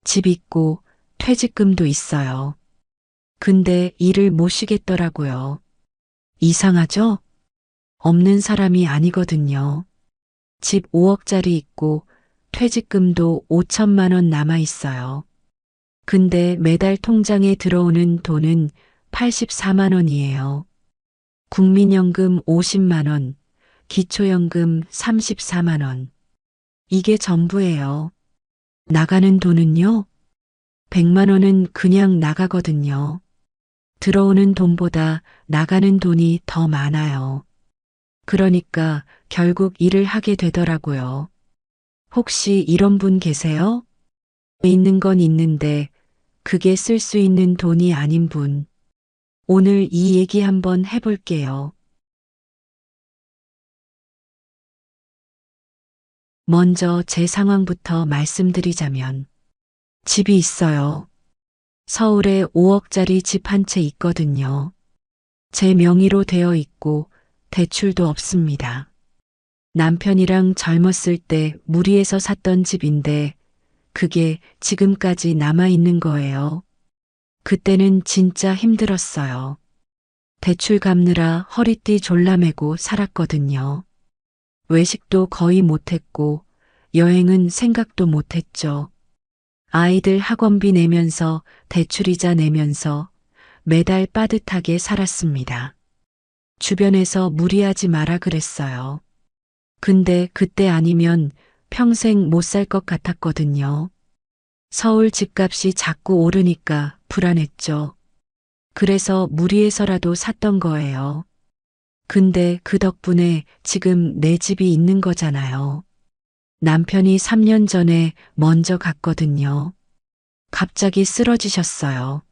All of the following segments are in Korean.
집 있고 퇴직금도 있어요. 근데 일을 못 쉬겠더라고요. 이상하죠? 없는 사람이 아니거든요. 집 5억짜리 있고 퇴직금도 5천만 원 남아 있어요. 근데 매달 통장에 들어오는 돈은 84만 원이에요. 국민연금 50만 원, 기초연금 34만 원. 이게 전부예요. 나가는 돈은요? 100만 원은 그냥 나가거든요. 들어오는 돈보다 나가는 돈이 더 많아요. 그러니까 결국 일을 하게 되더라고요. 혹시 이런 분 계세요? 있는 건 있는데 그게 쓸 수 있는 돈이 아닌 분. 오늘 이 얘기 한번 해볼게요. 먼저 제 상황부터 말씀드리자면 집이 있어요. 서울에 5억짜리 집 한 채 있거든요. 제 명의로 되어 있고 대출도 없습니다. 남편이랑 젊었을 때 무리해서 샀던 집인데 그게 지금까지 남아 있는 거예요. 그때는 진짜 힘들었어요. 대출 갚느라 허리띠 졸라매고 살았거든요. 외식도 거의 못했고 여행은 생각도 못했죠. 아이들 학원비 내면서 대출이자 내면서 매달 빠듯하게 살았습니다. 주변에서 무리하지 마라 그랬어요. 근데 그때 아니면 평생 못 살 것 같았거든요. 서울 집값이 자꾸 오르니까 불안했죠. 그래서 무리해서라도 샀던 거예요. 근데 그 덕분에 지금 내 집이 있는 거잖아요. 남편이 3년 전에 먼저 갔거든요. 갑자기 쓰러지셨어요.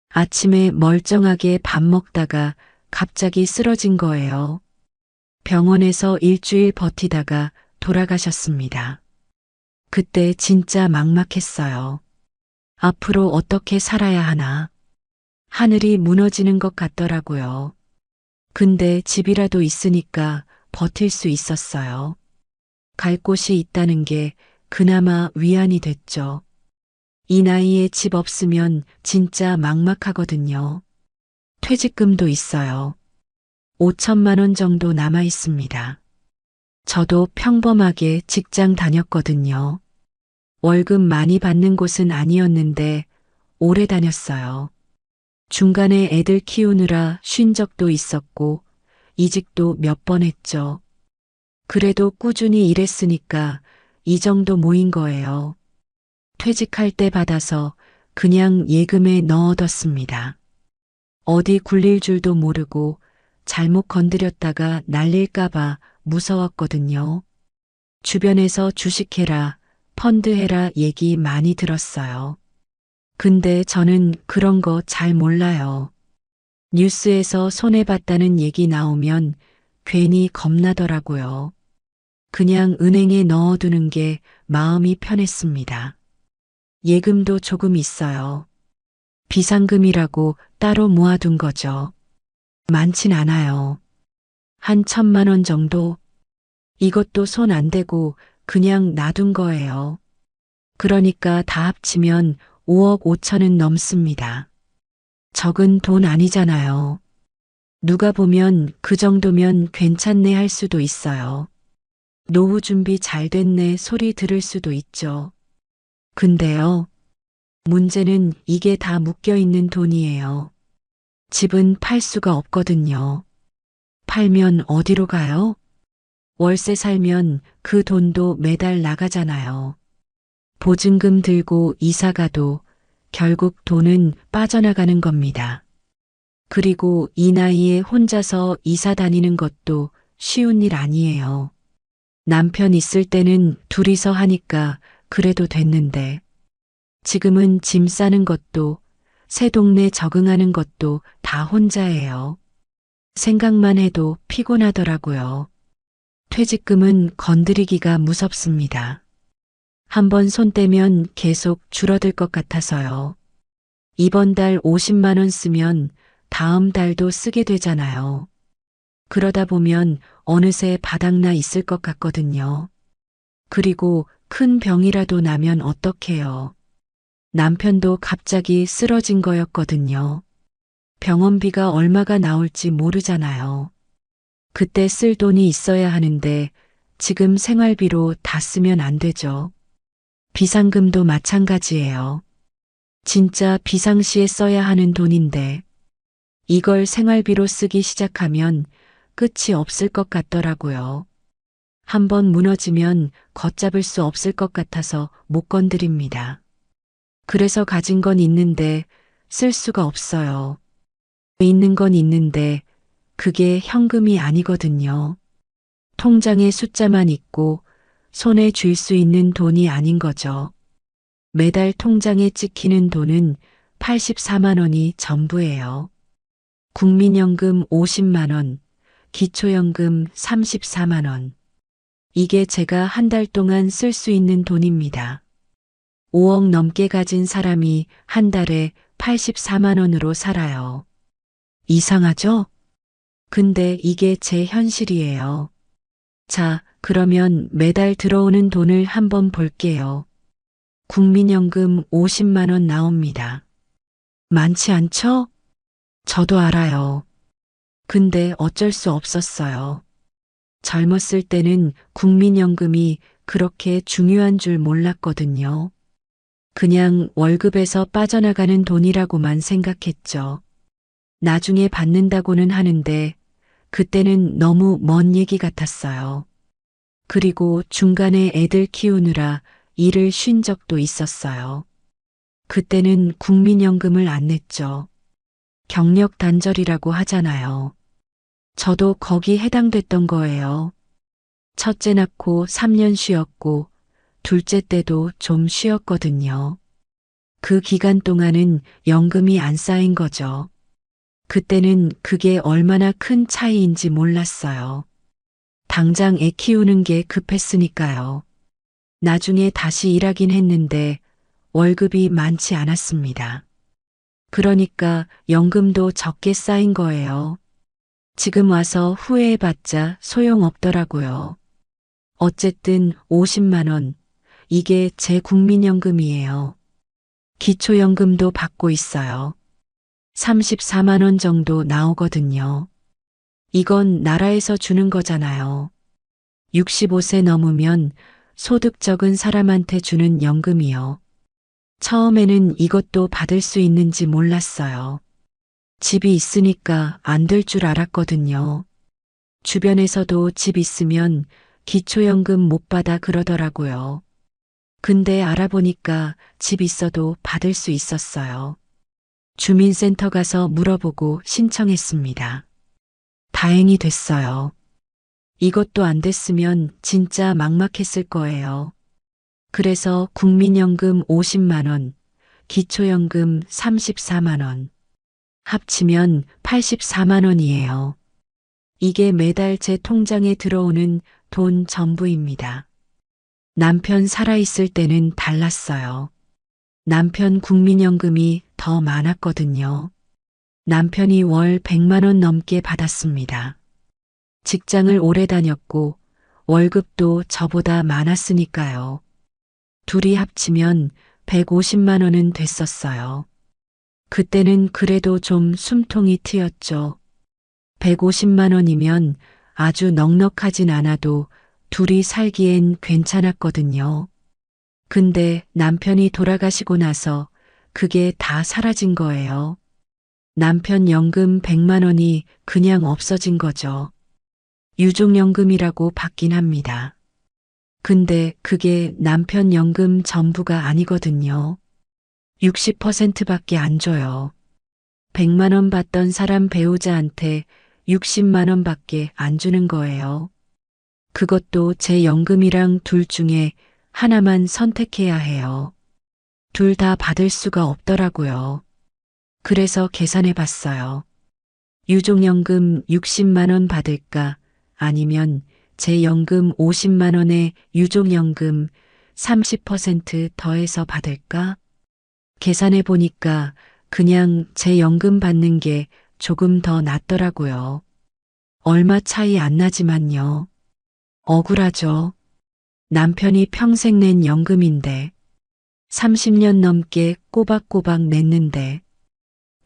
아침에 멀쩡하게 밥 먹다가 갑자기 쓰러진 거예요. 병원에서 일주일 버티다가 돌아가셨습니다. 그때 진짜 막막했어요. 앞으로 어떻게 살아야 하나. 하늘이 무너지는 것 같더라고요. 근데 집이라도 있으니까 버틸 수 있었어요. 갈 곳이 있다는 게 그나마 위안이 됐죠. 이 나이에 집 없으면 진짜 막막하거든요. 퇴직금도 있어요. 5천만 원 정도 남아 있습니다. 저도 평범하게 직장 다녔거든요. 월급 많이 받는 곳은 아니었는데 오래 다녔어요. 중간에 애들 키우느라 쉰 적도 있었고 이직도 몇 번 했죠. 그래도 꾸준히 일했으니까 이 정도 모인 거예요. 퇴직할 때 받아서 그냥 예금에 넣어뒀습니다. 어디 굴릴 줄도 모르고 잘못 건드렸다가 날릴까봐 무서웠거든요. 주변에서 주식해라, 펀드해라 얘기 많이 들었어요. 근데 저는 그런 거 잘 몰라요. 뉴스에서 손해봤다는 얘기 나오면 괜히 겁나더라고요. 그냥 은행에 넣어두는 게 마음이 편했습니다. 예금도 조금 있어요. 비상금이라고 따로 모아둔 거죠. 많진 않아요. 한 1,000만 원 정도? 이것도 손 안 대고 그냥 놔둔 거예요. 그러니까 다 합치면 5억 5천은 넘습니다. 적은 돈 아니잖아요. 누가 보면 그 정도면 괜찮네 할 수도 있어요. 노후 준비 잘 됐네 소리 들을 수도 있죠. 근데요, 문제는 이게 다 묶여 있는 돈이에요. 집은 팔 수가 없거든요. 팔면 어디로 가요? 월세 살면 그 돈도 매달 나가잖아요. 보증금 들고 이사 가도 결국 돈은 빠져나가는 겁니다. 그리고 이 나이에 혼자서 이사 다니는 것도 쉬운 일 아니에요. 남편 있을 때는 둘이서 하니까 그래도 됐는데 지금은 짐 싸는 것도 새 동네 적응하는 것도 다 혼자예요. 생각만 해도 피곤하더라고요. 퇴직금은 건드리기가 무섭습니다. 한번 손 떼면 계속 줄어들 것 같아서요. 이번 달 50만 원 쓰면 다음 달도 쓰게 되잖아요. 그러다 보면 어느새 바닥나 있을 것 같거든요. 그리고 큰 병이라도 나면 어떡해요. 남편도 갑자기 쓰러진 거였거든요. 병원비가 얼마가 나올지 모르잖아요. 그때 쓸 돈이 있어야 하는데 지금 생활비로 다 쓰면 안 되죠. 비상금도 마찬가지예요. 진짜 비상시에 써야 하는 돈인데 이걸 생활비로 쓰기 시작하면 끝이 없을 것 같더라고요. 한번 무너지면 걷잡을 수 없을 것 같아서 못 건드립니다. 그래서 가진 건 있는데 쓸 수가 없어요. 있는 건 있는데 그게 현금이 아니거든요. 통장에 숫자만 있고 손에 쥘 수 있는 돈이 아닌 거죠. 매달 통장에 찍히는 돈은 84만 원이 전부예요. 국민연금 50만 원, 기초연금 34만 원. 이게 제가 한 달 동안 쓸 수 있는 돈입니다. 5억 넘게 가진 사람이 한 달에 84만 원으로 살아요. 이상하죠? 근데 이게 제 현실이에요. 자, 그러면 매달 들어오는 돈을 한번 볼게요. 국민연금 50만 원 나옵니다. 많지 않죠? 저도 알아요. 근데 어쩔 수 없었어요. 젊었을 때는 국민연금이 그렇게 중요한 줄 몰랐거든요. 그냥 월급에서 빠져나가는 돈이라고만 생각했죠. 나중에 받는다고는 하는데 그때는 너무 먼 얘기 같았어요. 그리고 중간에 애들 키우느라 일을 쉰 적도 있었어요. 그때는 국민연금을 안 냈죠. 경력 단절이라고 하잖아요. 저도 거기 해당됐던 거예요. 첫째 낳고 3년 쉬었고 둘째 때도 좀 쉬었거든요. 그 기간 동안은 연금이 안 쌓인 거죠. 그때는 그게 얼마나 큰 차이인지 몰랐어요. 당장 애 키우는 게 급했으니까요. 나중에 다시 일하긴 했는데 월급이 많지 않았습니다. 그러니까 연금도 적게 쌓인 거예요. 지금 와서 후회해봤자 소용없더라고요. 어쨌든 50만 원, 이게 제 국민연금이에요. 기초연금도 받고 있어요. 34만 원 정도 나오거든요. 이건 나라에서 주는 거잖아요. 65세 넘으면 소득 적은 사람한테 주는 연금이요. 처음에는 이것도 받을 수 있는지 몰랐어요. 집이 있으니까 안 될 줄 알았거든요. 주변에서도 집 있으면 기초연금 못 받아 그러더라고요. 근데 알아보니까 집 있어도 받을 수 있었어요. 주민센터 가서 물어보고 신청했습니다. 다행히 됐어요. 이것도 안 됐으면 진짜 막막했을 거예요. 그래서 국민연금 50만 원, 기초연금 34만 원, 합치면 84만 원이에요. 이게 매달 제 통장에 들어오는 돈 전부입니다. 남편 살아있을 때는 달랐어요. 남편 국민연금이 더 많았거든요. 남편이 월 100만 원 넘게 받았습니다. 직장을 오래 다녔고 월급도 저보다 많았으니까요. 둘이 합치면 150만 원은 됐었어요. 그때는 그래도 좀 숨통이 트였죠. 150만 원이면 아주 넉넉하진 않아도 둘이 살기엔 괜찮았거든요. 근데 남편이 돌아가시고 나서 그게 다 사라진 거예요. 남편 연금 100만 원이 그냥 없어진 거죠. 유족연금이라고 받긴 합니다. 근데 그게 남편 연금 전부가 아니거든요. 60%밖에 안 줘요. 100만 원 받던 사람 배우자한테 60만 원밖에 안 주는 거예요. 그것도 제 연금이랑 둘 중에 하나만 선택해야 해요. 둘 다 받을 수가 없더라고요. 그래서 계산해 봤어요. 유족연금 60만 원 받을까? 아니면 제 연금 50만 원에 유족연금 30% 더해서 받을까? 계산해 보니까 그냥 제 연금 받는 게 조금 더 낫더라고요. 얼마 차이 안 나지만요. 억울하죠. 남편이 평생 낸 연금인데 30년 넘게 꼬박꼬박 냈는데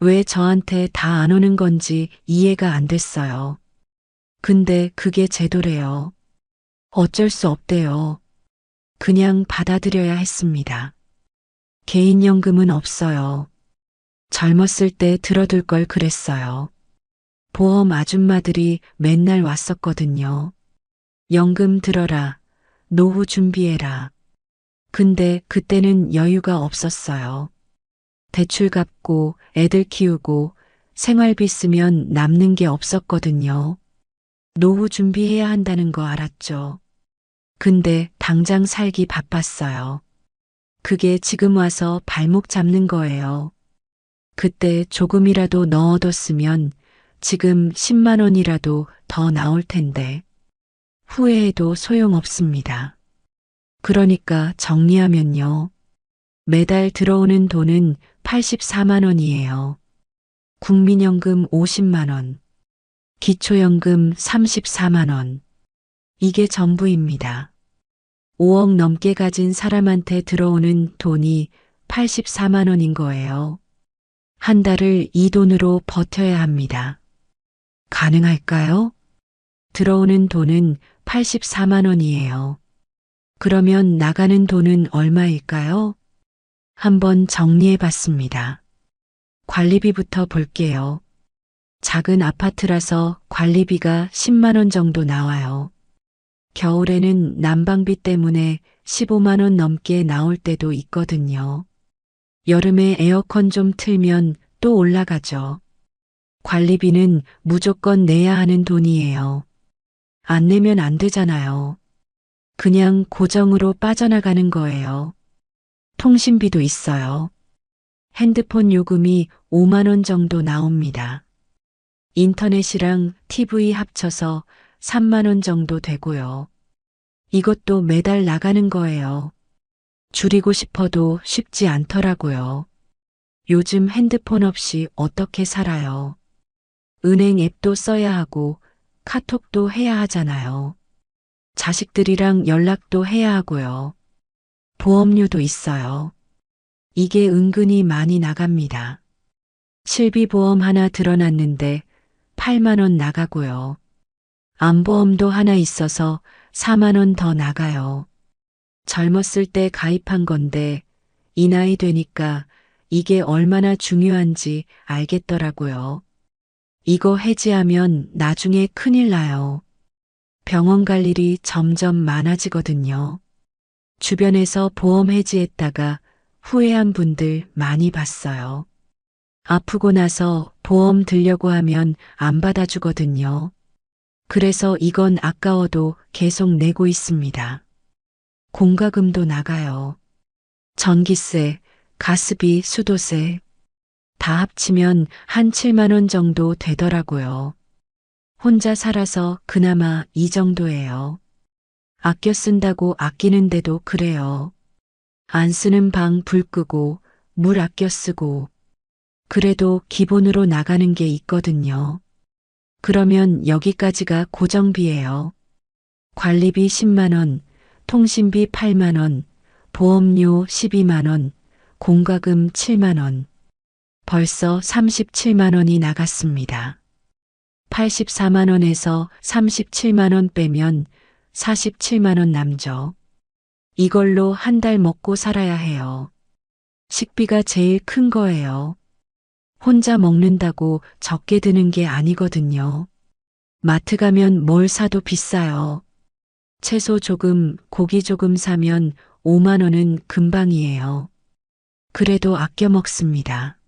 왜 저한테 다 안 오는 건지 이해가 안 됐어요. 근데 그게 제도래요. 어쩔 수 없대요. 그냥 받아들여야 했습니다. 개인연금은 없어요. 젊었을 때 들어둘 걸 그랬어요. 보험 아줌마들이 맨날 왔었거든요. 연금 들어라. 노후 준비해라. 근데 그때는 여유가 없었어요. 대출 갚고 애들 키우고 생활비 쓰면 남는 게 없었거든요. 노후 준비해야 한다는 거 알았죠. 근데 당장 살기 바빴어요. 그게 지금 와서 발목 잡는 거예요. 그때 조금이라도 넣어뒀으면 지금 10만 원이라도 더 나올 텐데 후회해도 소용없습니다. 그러니까 정리하면요. 매달 들어오는 돈은 84만 원이에요. 국민연금 50만 원, 기초연금 34만 원. 이게 전부입니다. 5억 넘게 가진 사람한테 들어오는 돈이 84만 원인 거예요. 한 달을 이 돈으로 버텨야 합니다. 가능할까요? 들어오는 돈은 84만 원이에요. 그러면 나가는 돈은 얼마일까요? 한번 정리해 봤습니다. 관리비부터 볼게요. 작은 아파트라서 관리비가 10만 원 정도 나와요. 겨울에는 난방비 때문에 15만 원 넘게 나올 때도 있거든요. 여름에 에어컨 좀 틀면 또 올라가죠. 관리비는 무조건 내야 하는 돈이에요. 안 내면 안 되잖아요. 그냥 고정으로 빠져나가는 거예요. 통신비도 있어요. 핸드폰 요금이 5만 원 정도 나옵니다. 인터넷이랑 TV 합쳐서 3만 원 정도 되고요. 이것도 매달 나가는 거예요. 줄이고 싶어도 쉽지 않더라고요. 요즘 핸드폰 없이 어떻게 살아요? 은행 앱도 써야 하고 카톡도 해야 하잖아요. 자식들이랑 연락도 해야 하고요. 보험료도 있어요. 이게 은근히 많이 나갑니다. 실비보험 하나 들어놨는데 8만 원 나가고요. 암보험도 하나 있어서 4만 원 더 나가요. 젊었을 때 가입한 건데 이 나이 되니까 이게 얼마나 중요한지 알겠더라고요. 이거 해지하면 나중에 큰일 나요. 병원 갈 일이 점점 많아지거든요. 주변에서 보험 해지했다가 후회한 분들 많이 봤어요. 아프고 나서 보험 들려고 하면 안 받아주거든요. 그래서 이건 아까워도 계속 내고 있습니다. 공과금도 나가요. 전기세, 가스비, 수도세 다 합치면 한 7만 원 정도 되더라고요. 혼자 살아서 그나마 이 정도예요. 아껴 쓴다고 아끼는데도 그래요. 안 쓰는 방 불 끄고 물 아껴 쓰고 그래도 기본으로 나가는 게 있거든요. 그러면 여기까지가 고정비예요. 관리비 10만 원, 통신비 8만 원, 보험료 12만 원, 공과금 7만 원. 벌써 37만 원이 나갔습니다. 84만 원에서 37만 원 빼면 47만 원 남죠. 이걸로 한 달 먹고 살아야 해요. 식비가 제일 큰 거예요. 혼자 먹는다고 적게 드는 게 아니거든요. 마트 가면 뭘 사도 비싸요. 채소 조금, 고기 조금 사면 5만 원은 금방이에요. 그래도 아껴 먹습니다.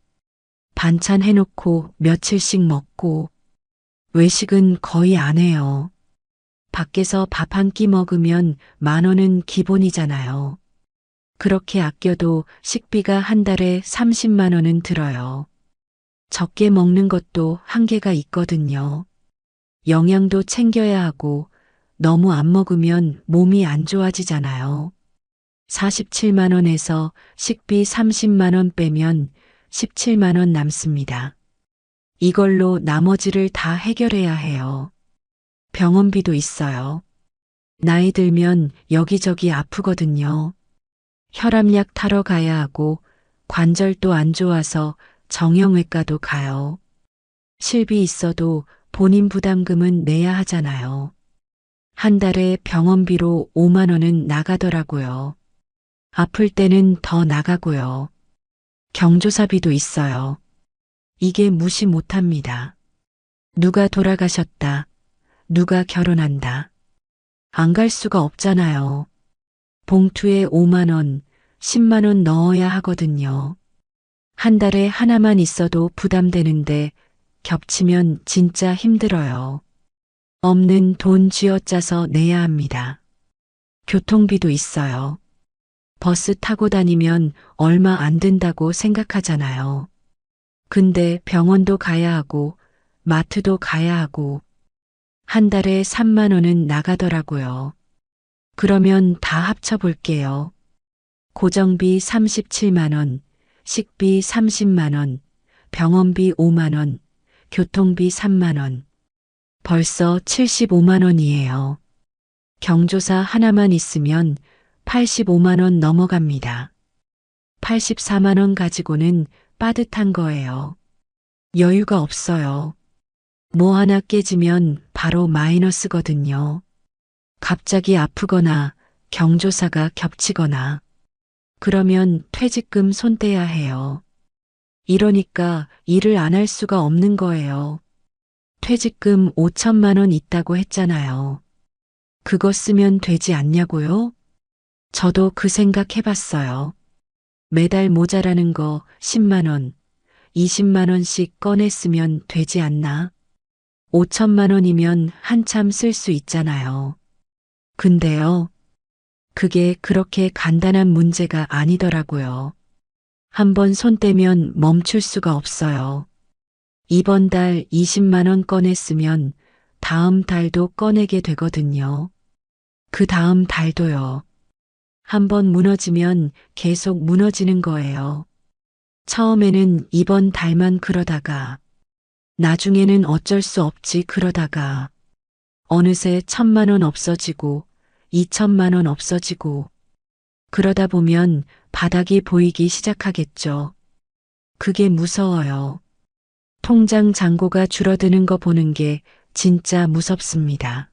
반찬 해놓고 며칠씩 먹고 외식은 거의 안 해요. 밖에서 밥 한 끼 먹으면 1만 원은 기본이잖아요. 그렇게 아껴도 식비가 한 달에 30만 원은 들어요. 적게 먹는 것도 한계가 있거든요. 영양도 챙겨야 하고 너무 안 먹으면 몸이 안 좋아지잖아요. 47만 원에서 식비 30만 원 빼면 17만 원 남습니다. 이걸로 나머지를 다 해결해야 해요. 병원비도 있어요. 나이 들면 여기저기 아프거든요. 혈압약 타러 가야 하고 관절도 안 좋아서 정형외과도 가요. 실비 있어도 본인 부담금은 내야 하잖아요. 한 달에 병원비로 5만 원은 나가더라고요. 아플 때는 더 나가고요. 경조사비도 있어요. 이게 무시 못합니다. 누가 돌아가셨다. 누가 결혼한다. 안 갈 수가 없잖아요. 봉투에 5만 원, 10만 원 넣어야 하거든요. 한 달에 하나만 있어도 부담되는데 겹치면 진짜 힘들어요. 없는 돈 쥐어짜서 내야 합니다. 교통비도 있어요. 버스 타고 다니면 얼마 안 든다고 생각하잖아요. 근데 병원도 가야 하고 마트도 가야 하고 한 달에 3만 원은 나가더라고요. 그러면 다 합쳐볼게요. 고정비 37만 원, 식비 30만 원, 병원비 5만 원, 교통비 3만 원. 벌써 75만 원이에요. 경조사 하나만 있으면 85만 원 넘어갑니다. 84만 원 가지고는 빠듯한 거예요. 여유가 없어요. 뭐 하나 깨지면 바로 마이너스거든요. 갑자기 아프거나 경조사가 겹치거나 그러면 퇴직금 손 떼야 해요. 이러니까 일을 안 할 수가 없는 거예요. 퇴직금 5천만 원 있다고 했잖아요. 그거 쓰면 되지 않냐고요? 저도 그 생각 해봤어요. 매달 모자라는 거 10만 원, 20만 원씩 꺼내 쓰면 되지 않나? 5천만 원이면 한참 쓸 수 있잖아요. 근데요, 그게 그렇게 간단한 문제가 아니더라고요. 한번 손 떼면 멈출 수가 없어요. 이번 달 20만 원 꺼냈으면 다음 달도 꺼내게 되거든요. 그 다음 달도요. 한번 무너지면 계속 무너지는 거예요. 처음에는 이번 달만 그러다가 나중에는 어쩔 수 없지 그러다가 어느새 1,000만 원 없어지고 2천만 원 없어지고 그러다 보면 바닥이 보이기 시작하겠죠. 그게 무서워요. 통장 잔고가 줄어드는 거 보는 게 진짜 무섭습니다.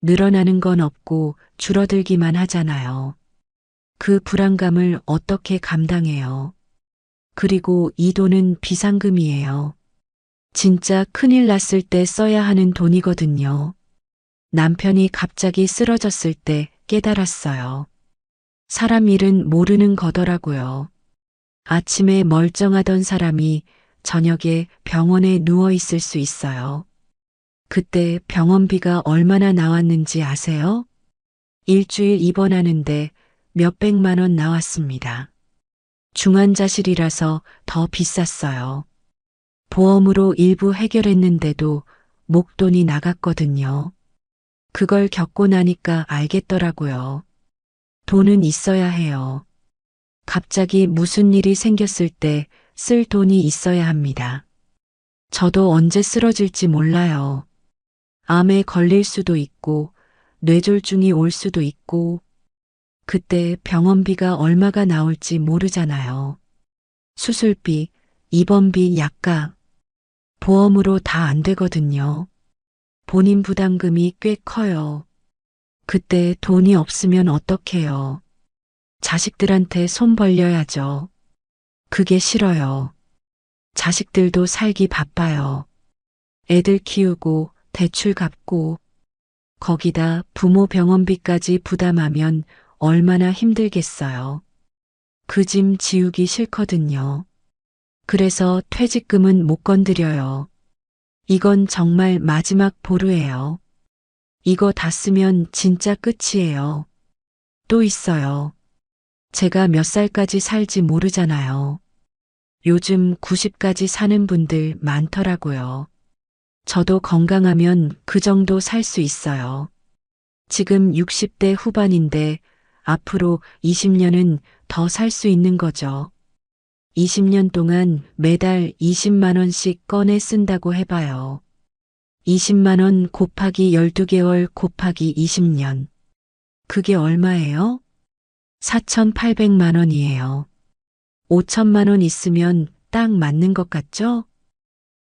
늘어나는 건 없고 줄어들기만 하잖아요. 그 불안감을 어떻게 감당해요? 그리고 이 돈은 비상금이에요. 진짜 큰일 났을 때 써야 하는 돈이거든요. 남편이 갑자기 쓰러졌을 때 깨달았어요. 사람 일은 모르는 거더라고요. 아침에 멀쩡하던 사람이 저녁에 병원에 누워 있을 수 있어요. 그때 병원비가 얼마나 나왔는지 아세요? 일주일 입원하는데 몇백만 원 나왔습니다. 중환자실이라서 더 비쌌어요. 보험으로 일부 해결했는데도 목돈이 나갔거든요. 그걸 겪고 나니까 알겠더라고요. 돈은 있어야 해요. 갑자기 무슨 일이 생겼을 때 쓸 돈이 있어야 합니다. 저도 언제 쓰러질지 몰라요. 암에 걸릴 수도 있고 뇌졸중이 올 수도 있고 그때 병원비가 얼마가 나올지 모르잖아요. 수술비, 입원비, 약값, 보험으로 다 안 되거든요. 본인 부담금이 꽤 커요. 그때 돈이 없으면 어떡해요? 자식들한테 손 벌려야죠. 그게 싫어요. 자식들도 살기 바빠요. 애들 키우고 대출 갚고 거기다 부모 병원비까지 부담하면 얼마나 힘들겠어요. 그 짐 지우기 싫거든요. 그래서 퇴직금은 못 건드려요. 이건 정말 마지막 보루예요. 이거 다 쓰면 진짜 끝이에요. 또 있어요. 제가 몇 살까지 살지 모르잖아요. 요즘 90까지 사는 분들 많더라고요. 저도 건강하면 그 정도 살 수 있어요. 지금 60대 후반인데 앞으로 20년은 더 살 수 있는 거죠. 20년 동안 매달 20만 원씩 꺼내 쓴다고 해봐요. 20만 원 곱하기 12개월 곱하기 20년. 그게 얼마예요? 4,800만 원이에요. 5천만 원 있으면 딱 맞는 것 같죠?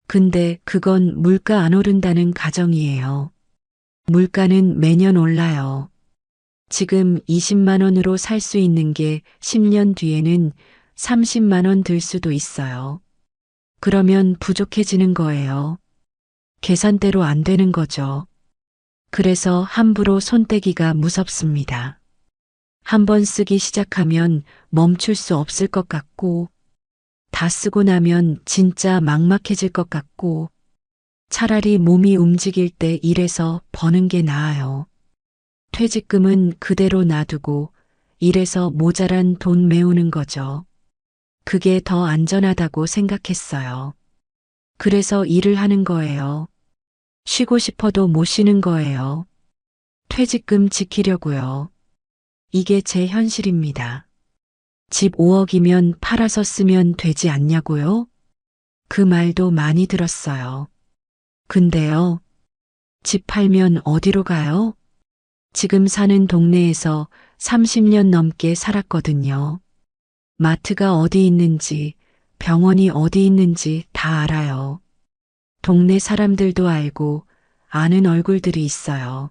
근데 그건 물가 안 오른다는 가정이에요. 물가는 매년 올라요. 지금 20만 원으로 살 수 있는 게 10년 뒤에는 30만 원 들 수도 있어요. 그러면 부족해지는 거예요. 계산대로 안 되는 거죠. 그래서 함부로 손 떼기가 무섭습니다. 한번 쓰기 시작하면 멈출 수 없을 것 같고, 다 쓰고 나면 진짜 막막해질 것 같고, 차라리 몸이 움직일 때 일해서 버는 게 나아요. 퇴직금은 그대로 놔두고 일해서 모자란 돈 메우는 거죠. 그게 더 안전하다고 생각했어요. 그래서 일을 하는 거예요. 쉬고 싶어도 못 쉬는 거예요. 퇴직금 지키려고요. 이게 제 현실입니다. 집 5억이면 팔아서 쓰면 되지 않냐고요? 그 말도 많이 들었어요. 근데요, 집 팔면 어디로 가요? 지금 사는 동네에서 30년 넘게 살았거든요. 마트가 어디 있는지, 병원이 어디 있는지 다 알아요. 동네 사람들도 알고 아는 얼굴들이 있어요.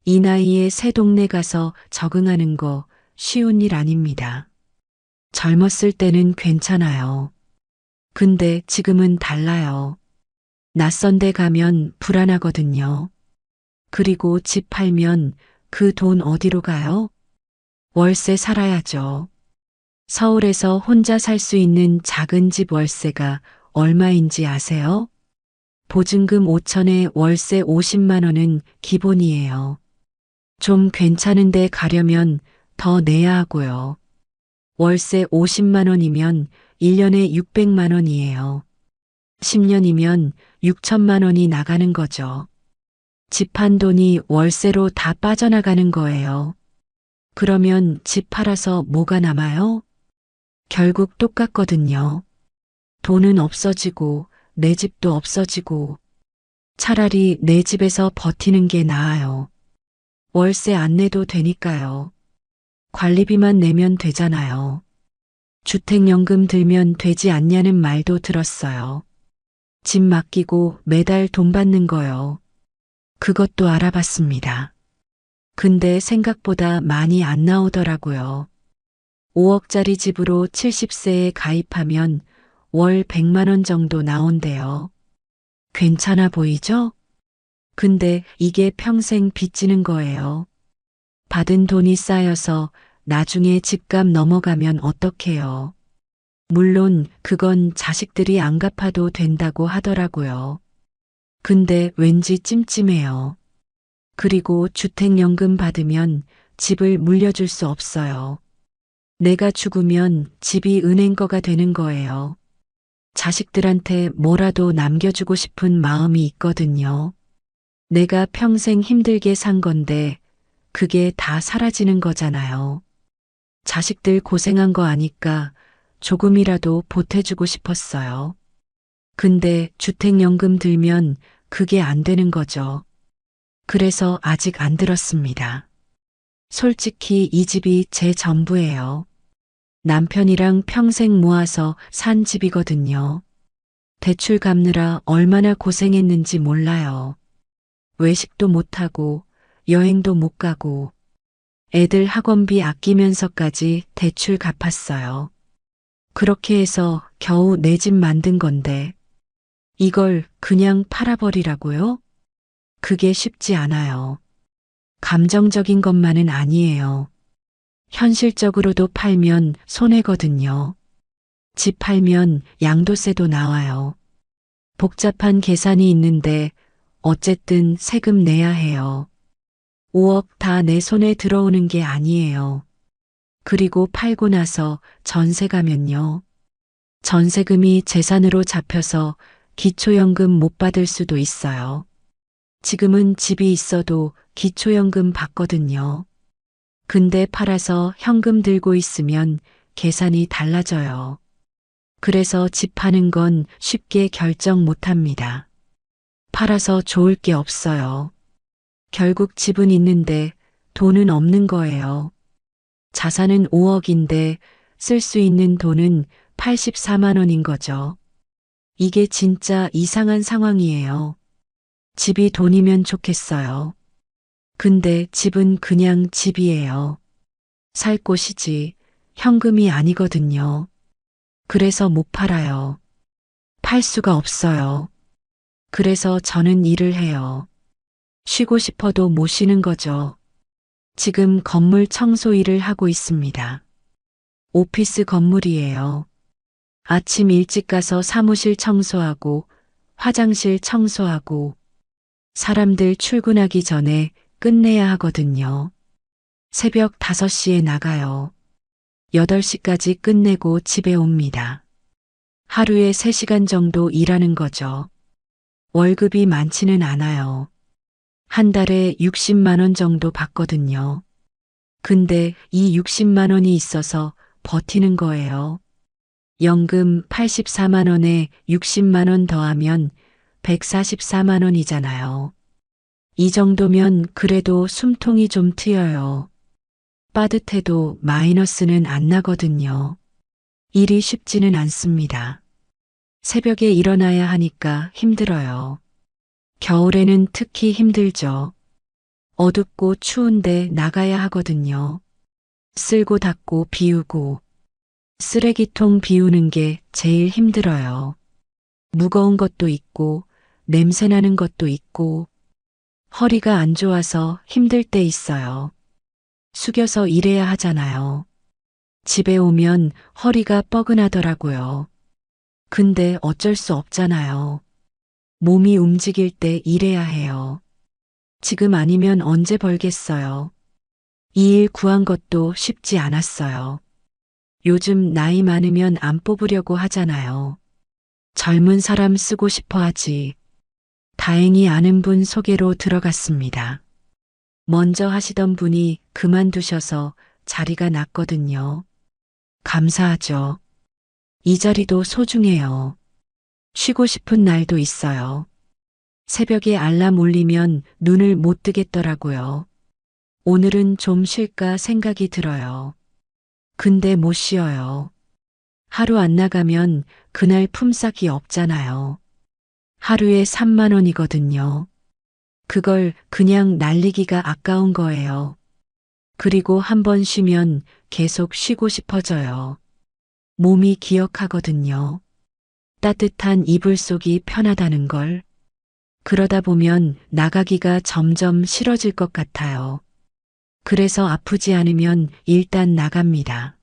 이 나이에 새 동네 가서 적응하는 거 쉬운 일 아닙니다. 젊었을 때는 괜찮아요. 근데 지금은 달라요. 낯선 데 가면 불안하거든요. 그리고 집 팔면 그 돈 어디로 가요? 월세 살아야죠. 서울에서 혼자 살 수 있는 작은 집 월세가 얼마인지 아세요? 보증금 5천에 월세 50만 원은 기본이에요. 좀 괜찮은 데 가려면 더 내야 하고요. 월세 50만 원이면 1년에 600만 원이에요. 10년이면 6천만 원이 나가는 거죠. 집 한 돈이 월세로 다 빠져나가는 거예요. 그러면 집 팔아서 뭐가 남아요? 결국 똑같거든요. 돈은 없어지고 내 집도 없어지고 차라리 내 집에서 버티는 게 나아요. 월세 안 내도 되니까요. 관리비만 내면 되잖아요. 주택연금 들면 되지 않냐는 말도 들었어요. 집 맡기고 매달 돈 받는 거요. 그것도 알아봤습니다. 근데 생각보다 많이 안 나오더라고요. 5억짜리 집으로 70세에 가입하면 월 100만 원 정도 나온대요. 괜찮아 보이죠? 근데 이게 평생 빚지는 거예요. 받은 돈이 쌓여서 나중에 집값 넘어가면 어떡해요. 물론 그건 자식들이 안 갚아도 된다고 하더라고요. 근데 왠지 찜찜해요. 그리고 주택연금 받으면 집을 물려줄 수 없어요. 내가 죽으면 집이 은행 거가 되는 거예요. 자식들한테 뭐라도 남겨주고 싶은 마음이 있거든요. 내가 평생 힘들게 산 건데 그게 다 사라지는 거잖아요. 자식들 고생한 거 아니까 조금이라도 보태주고 싶었어요. 근데 주택연금 들면 그게 안 되는 거죠. 그래서 아직 안 들었습니다. 솔직히 이 집이 제 전부예요. 남편이랑 평생 모아서 산 집이거든요. 대출 갚느라 얼마나 고생했는지 몰라요. 외식도 못하고 여행도 못 가고 애들 학원비 아끼면서까지 대출 갚았어요. 그렇게 해서 겨우 내 집 만든 건데 이걸 그냥 팔아버리라고요? 그게 쉽지 않아요. 감정적인 것만은 아니에요. 현실적으로도 팔면 손해거든요. 집 팔면 양도세도 나와요. 복잡한 계산이 있는데 어쨌든 세금 내야 해요. 5억 다 내 손에 들어오는 게 아니에요. 그리고 팔고 나서 전세 가면요. 전세금이 재산으로 잡혀서 기초연금 못 받을 수도 있어요. 지금은 집이 있어도 기초연금 받거든요. 근데 팔아서 현금 들고 있으면 계산이 달라져요. 그래서 집 파는 건 쉽게 결정 못 합니다. 팔아서 좋을 게 없어요. 결국 집은 있는데 돈은 없는 거예요. 자산은 5억인데 쓸 수 있는 돈은 84만 원인 거죠. 이게 진짜 이상한 상황이에요. 집이 돈이면 좋겠어요. 근데 집은 그냥 집이에요. 살 곳이지 현금이 아니거든요. 그래서 못 팔아요. 팔 수가 없어요. 그래서 저는 일을 해요. 쉬고 싶어도 못 쉬는 거죠. 지금 건물 청소 일을 하고 있습니다. 오피스 건물이에요. 아침 일찍 가서 사무실 청소하고 화장실 청소하고 사람들 출근하기 전에 끝내야 하거든요. 새벽 5시에 나가요. 8시까지 끝내고 집에 옵니다. 하루에 3시간 정도 일하는 거죠. 월급이 많지는 않아요. 한 달에 60만 원 정도 받거든요. 근데 이 60만 원이 있어서 버티는 거예요. 연금 84만 원에 60만 원 더하면 144만 원이잖아요. 이 정도면 그래도 숨통이 좀 트여요. 빠듯해도 마이너스는 안 나거든요. 일이 쉽지는 않습니다. 새벽에 일어나야 하니까 힘들어요. 겨울에는 특히 힘들죠. 어둡고 추운데 나가야 하거든요. 쓸고 닦고 비우고 쓰레기통 비우는 게 제일 힘들어요. 무거운 것도 있고 냄새나는 것도 있고 허리가 안 좋아서 힘들 때 있어요. 숙여서 일해야 하잖아요. 집에 오면 허리가 뻐근하더라고요. 근데 어쩔 수 없잖아요. 몸이 움직일 때 일해야 해요. 지금 아니면 언제 벌겠어요. 이 일 구한 것도 쉽지 않았어요. 요즘 나이 많으면 안 뽑으려고 하잖아요. 젊은 사람 쓰고 싶어 하지. 다행히 아는 분 소개로 들어갔습니다. 먼저 하시던 분이 그만두셔서 자리가 났거든요. 감사하죠. 이 자리도 소중해요. 쉬고 싶은 날도 있어요. 새벽에 알람 울리면 눈을 못 뜨겠더라고요. 오늘은 좀 쉴까 생각이 들어요. 근데 못 쉬어요. 하루 안 나가면 그날 품삯이 없잖아요. 하루에 3만 원이거든요. 그걸 그냥 날리기가 아까운 거예요. 그리고 한 번 쉬면 계속 쉬고 싶어져요. 몸이 기억하거든요. 따뜻한 이불 속이 편하다는 걸. 그러다 보면 나가기가 점점 싫어질 것 같아요. 그래서 아프지 않으면 일단 나갑니다.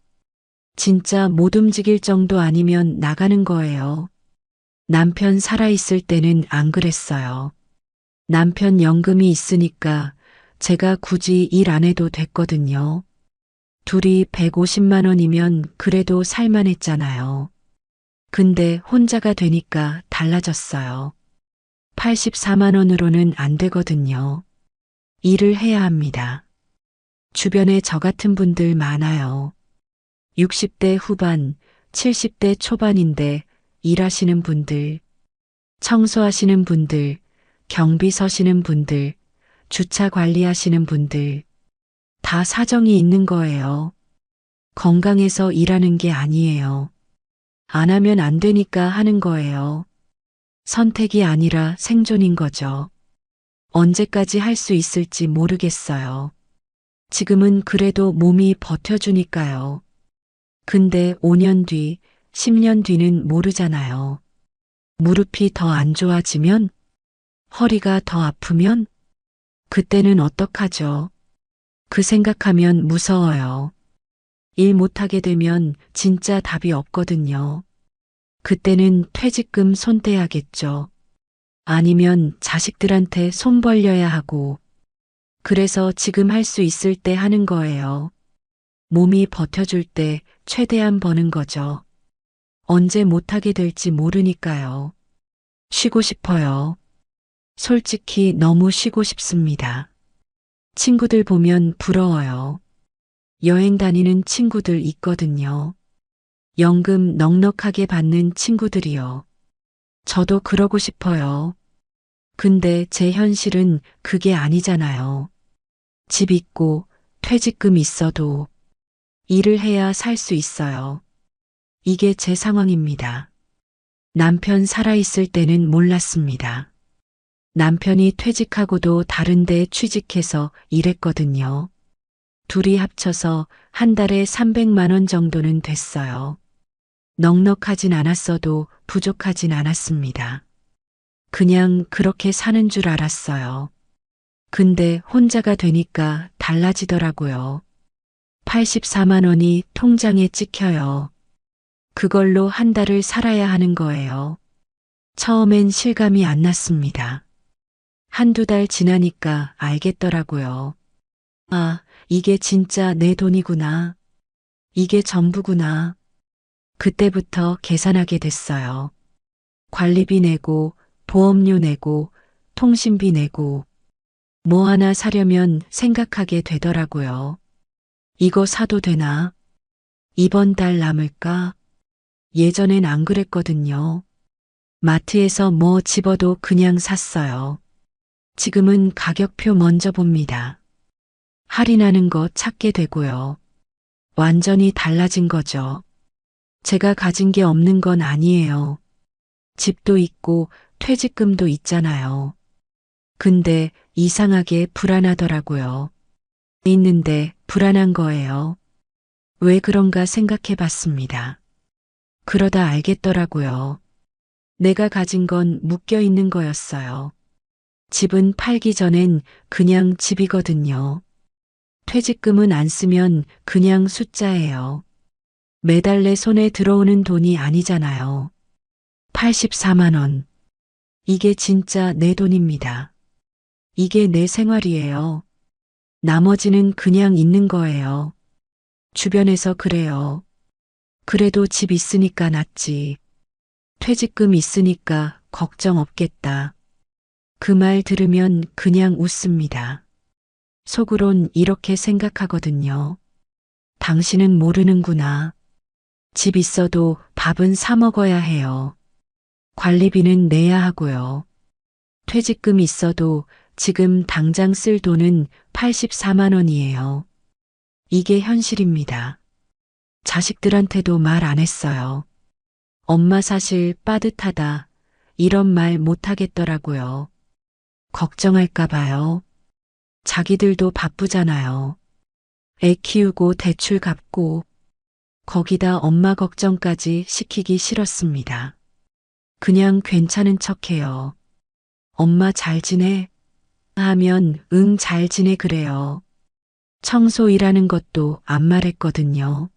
진짜 못 움직일 정도 아니면 나가는 거예요. 남편 살아있을 때는 안 그랬어요. 남편 연금이 있으니까 제가 굳이 일 안 해도 됐거든요. 둘이 150만 원이면 그래도 살만했잖아요. 근데 혼자가 되니까 달라졌어요. 84만 원으로는 안 되거든요. 일을 해야 합니다. 주변에 저 같은 분들 많아요. 60대 후반, 70대 초반인데 일하시는 분들, 청소하시는 분들, 경비 서시는 분들, 주차 관리하시는 분들, 다 사정이 있는 거예요. 건강해서 일하는 게 아니에요. 안 하면 안 되니까 하는 거예요. 선택이 아니라 생존인 거죠. 언제까지 할 수 있을지 모르겠어요. 지금은 그래도 몸이 버텨주니까요. 근데 5년 뒤, 10년 뒤는 모르잖아요. 무릎이 더 안 좋아지면? 허리가 더 아프면? 그때는 어떡하죠? 그 생각하면 무서워요. 일 못하게 되면 진짜 답이 없거든요. 그때는 퇴직금 손 떼야겠죠. 아니면 자식들한테 손 벌려야 하고. 그래서 지금 할 수 있을 때 하는 거예요. 몸이 버텨줄 때 최대한 버는 거죠. 언제 못하게 될지 모르니까요. 쉬고 싶어요. 솔직히 너무 쉬고 싶습니다. 친구들 보면 부러워요. 여행 다니는 친구들 있거든요. 연금 넉넉하게 받는 친구들이요. 저도 그러고 싶어요. 근데 제 현실은 그게 아니잖아요. 집 있고 퇴직금 있어도 일을 해야 살 수 있어요. 이게 제 상황입니다. 남편 살아있을 때는 몰랐습니다. 남편이 퇴직하고도 다른 데 취직해서 일했거든요. 둘이 합쳐서 한 달에 300만 원 정도는 됐어요. 넉넉하진 않았어도 부족하진 않았습니다. 그냥 그렇게 사는 줄 알았어요. 근데 혼자가 되니까 달라지더라고요. 84만 원이 통장에 찍혀요. 그걸로 한 달을 살아야 하는 거예요. 처음엔 실감이 안 났습니다. 한두 달 지나니까 알겠더라고요. 아, 이게 진짜 내 돈이구나. 이게 전부구나. 그때부터 계산하게 됐어요. 관리비 내고, 보험료 내고, 통신비 내고, 뭐 하나 사려면 생각하게 되더라고요. 이거 사도 되나? 이번 달 남을까? 예전엔 안 그랬거든요. 마트에서 뭐 집어도 그냥 샀어요. 지금은 가격표 먼저 봅니다. 할인하는 거 찾게 되고요. 완전히 달라진 거죠. 제가 가진 게 없는 건 아니에요. 집도 있고 퇴직금도 있잖아요. 근데 이상하게 불안하더라고요. 있는데 불안한 거예요. 왜 그런가 생각해 봤습니다. 그러다 알겠더라고요. 내가 가진 건 묶여 있는 거였어요. 집은 팔기 전엔 그냥 집이거든요. 퇴직금은 안 쓰면 그냥 숫자예요. 매달 내 손에 들어오는 돈이 아니잖아요. 84만 원. 이게 진짜 내 돈입니다. 이게 내 생활이에요. 나머지는 그냥 있는 거예요. 주변에서 그래요. 그래도 집 있으니까 낫지. 퇴직금 있으니까 걱정 없겠다. 그 말 들으면 그냥 웃습니다. 속으론 이렇게 생각하거든요. 당신은 모르는구나. 집 있어도 밥은 사 먹어야 해요. 관리비는 내야 하고요. 퇴직금 있어도 지금 당장 쓸 돈은 84만 원이에요. 이게 현실입니다. 자식들한테도 말 안 했어요. 엄마 사실 빠듯하다. 이런 말 못 하겠더라고요. 걱정할까 봐요. 자기들도 바쁘잖아요. 애 키우고 대출 갚고 거기다 엄마 걱정까지 시키기 싫었습니다. 그냥 괜찮은 척해요. 엄마 잘 지내? 하면 응 잘 지내 그래요. 청소 일하는 것도 안 말했거든요.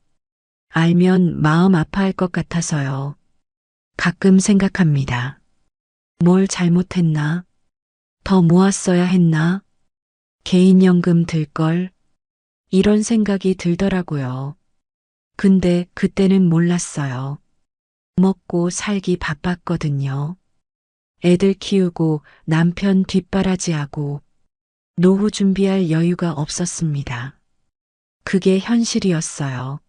알면 마음 아파할 것 같아서요. 가끔 생각합니다. 뭘 잘못했나? 더 모았어야 했나? 개인연금 들걸? 이런 생각이 들더라고요. 근데 그때는 몰랐어요. 먹고 살기 바빴거든요. 애들 키우고 남편 뒷바라지하고 노후 준비할 여유가 없었습니다. 그게 현실이었어요.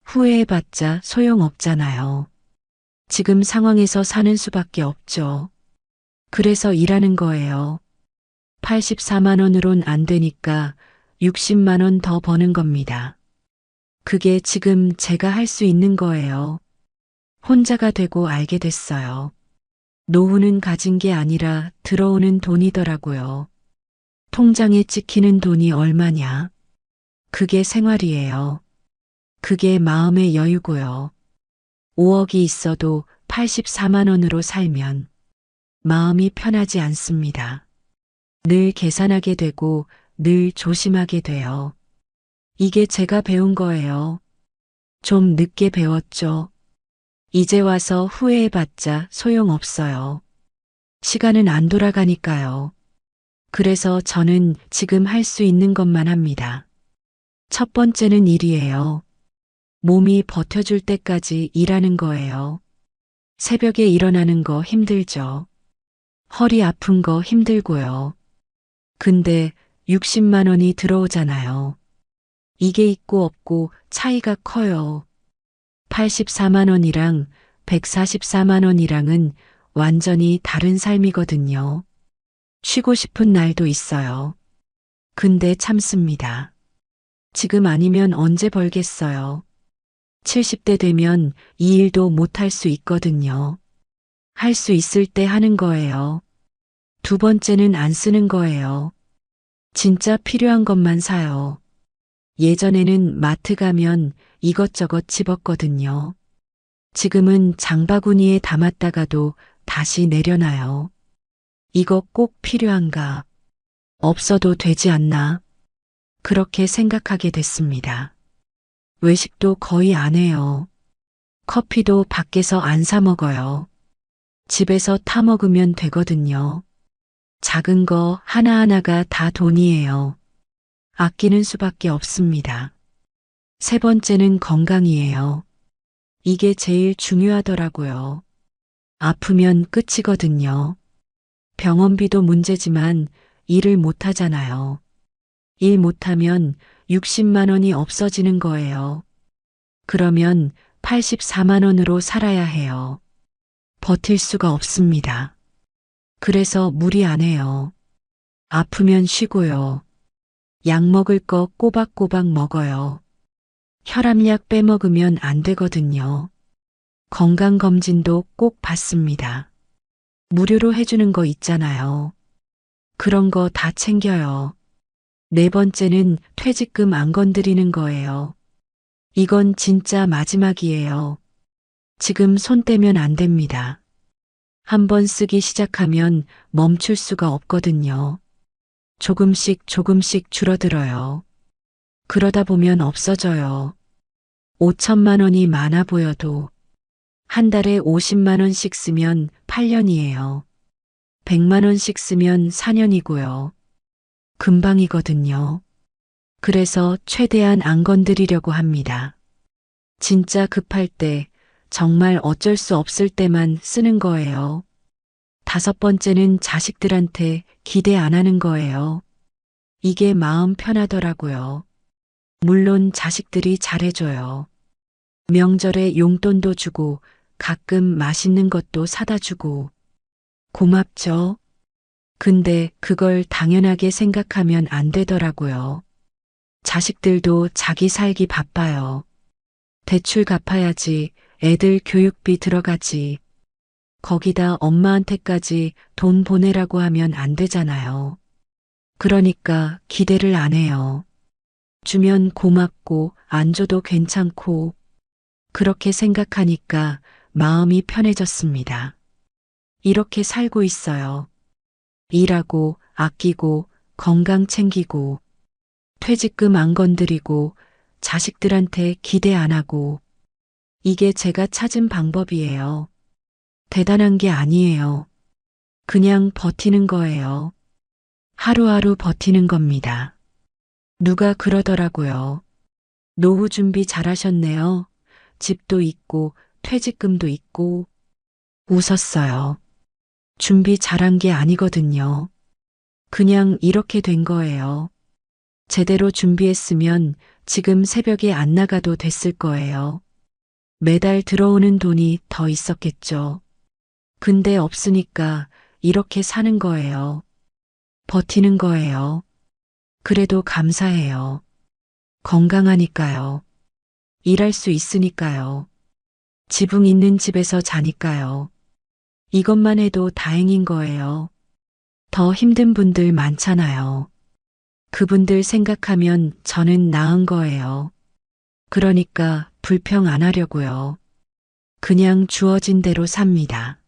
후회해봤자 소용없잖아요. 지금 상황에서 사는 수밖에 없죠. 그래서 일하는 거예요. 84만 원으론 안 되니까 60만 원 더 버는 겁니다. 그게 지금 제가 할 수 있는 거예요. 혼자가 되고 알게 됐어요. 노후는 가진 게 아니라 들어오는 돈이더라고요. 통장에 찍히는 돈이 얼마냐? 그게 생활이에요. 그게 마음의 여유고요. 5억이 있어도 84만 원으로 살면 마음이 편하지 않습니다. 늘 계산하게 되고 늘 조심하게 돼요. 이게 제가 배운 거예요. 좀 늦게 배웠죠. 이제 와서 후회해봤자 소용없어요. 시간은 안 돌아가니까요. 그래서 저는 지금 할 수 있는 것만 합니다. 첫 번째는 일이에요. 몸이 버텨줄 때까지 일하는 거예요. 새벽에 일어나는 거 힘들죠. 허리 아픈 거 힘들고요. 근데 60만 원이 들어오잖아요. 이게 있고 없고 차이가 커요. 84만 원이랑 144만 원이랑은 완전히 다른 삶이거든요. 쉬고 싶은 날도 있어요. 근데 참습니다. 지금 아니면 언제 벌겠어요. 70대 되면 이 일도 못할 수 있거든요. 할 수 있을 때 하는 거예요. 두 번째는 안 쓰는 거예요. 진짜 필요한 것만 사요. 예전에는 마트 가면 이것저것 집었거든요. 지금은 장바구니에 담았다가도 다시 내려놔요. 이거 꼭 필요한가? 없어도 되지 않나? 그렇게 생각하게 됐습니다. 외식도 거의 안 해요. 커피도 밖에서 안 사 먹어요. 집에서 타 먹으면 되거든요. 작은 거 하나하나가 다 돈이에요. 아끼는 수밖에 없습니다. 세 번째는 건강이에요. 이게 제일 중요하더라고요. 아프면 끝이거든요. 병원비도 문제지만 일을 못 하잖아요. 일 못하면 60만 원이 없어지는 거예요. 그러면 84만 원으로 살아야 해요. 버틸 수가 없습니다. 그래서 무리 안 해요. 아프면 쉬고요. 약 먹을 거 꼬박꼬박 먹어요. 혈압약 빼먹으면 안 되거든요. 건강검진도 꼭 받습니다. 무료로 해주는 거 있잖아요. 그런 거 다 챙겨요. 네 번째는 퇴직금 안 건드리는 거예요. 이건 진짜 마지막이에요. 지금 손 떼면 안 됩니다. 한번 쓰기 시작하면 멈출 수가 없거든요. 조금씩 조금씩 줄어들어요. 그러다 보면 없어져요. 5천만 원이 많아 보여도 한 달에 50만 원씩 쓰면 8년이에요. 100만 원씩 쓰면 4년이고요. 금방이거든요. 그래서 최대한 안 건드리려고 합니다. 진짜 급할 때, 정말 어쩔 수 없을 때만 쓰는 거예요. 다섯 번째는 자식들한테 기대 안 하는 거예요. 이게 마음 편하더라고요. 물론 자식들이 잘해줘요. 명절에 용돈도 주고 가끔 맛있는 것도 사다 주고 고맙죠. 근데 그걸 당연하게 생각하면 안 되더라고요. 자식들도 자기 살기 바빠요. 대출 갚아야지, 애들 교육비 들어가지. 거기다 엄마한테까지 돈 보내라고 하면 안 되잖아요. 그러니까 기대를 안 해요. 주면 고맙고 안 줘도 괜찮고 그렇게 생각하니까 마음이 편해졌습니다. 이렇게 살고 있어요. 일하고 아끼고 건강 챙기고 퇴직금 안 건드리고 자식들한테 기대 안 하고 이게 제가 찾은 방법이에요. 대단한 게 아니에요. 그냥 버티는 거예요. 하루하루 버티는 겁니다. 누가 그러더라고요. 노후 준비 잘하셨네요. 집도 있고 퇴직금도 있고 웃었어요. 준비 잘한 게 아니거든요. 그냥 이렇게 된 거예요. 제대로 준비했으면 지금 새벽에 안 나가도 됐을 거예요. 매달 들어오는 돈이 더 있었겠죠. 근데 없으니까 이렇게 사는 거예요. 버티는 거예요. 그래도 감사해요. 건강하니까요. 일할 수 있으니까요. 지붕 있는 집에서 자니까요. 이것만 해도 다행인 거예요. 더 힘든 분들 많잖아요. 그분들 생각하면 저는 나은 거예요. 그러니까 불평 안 하려고요. 그냥 주어진 대로 삽니다.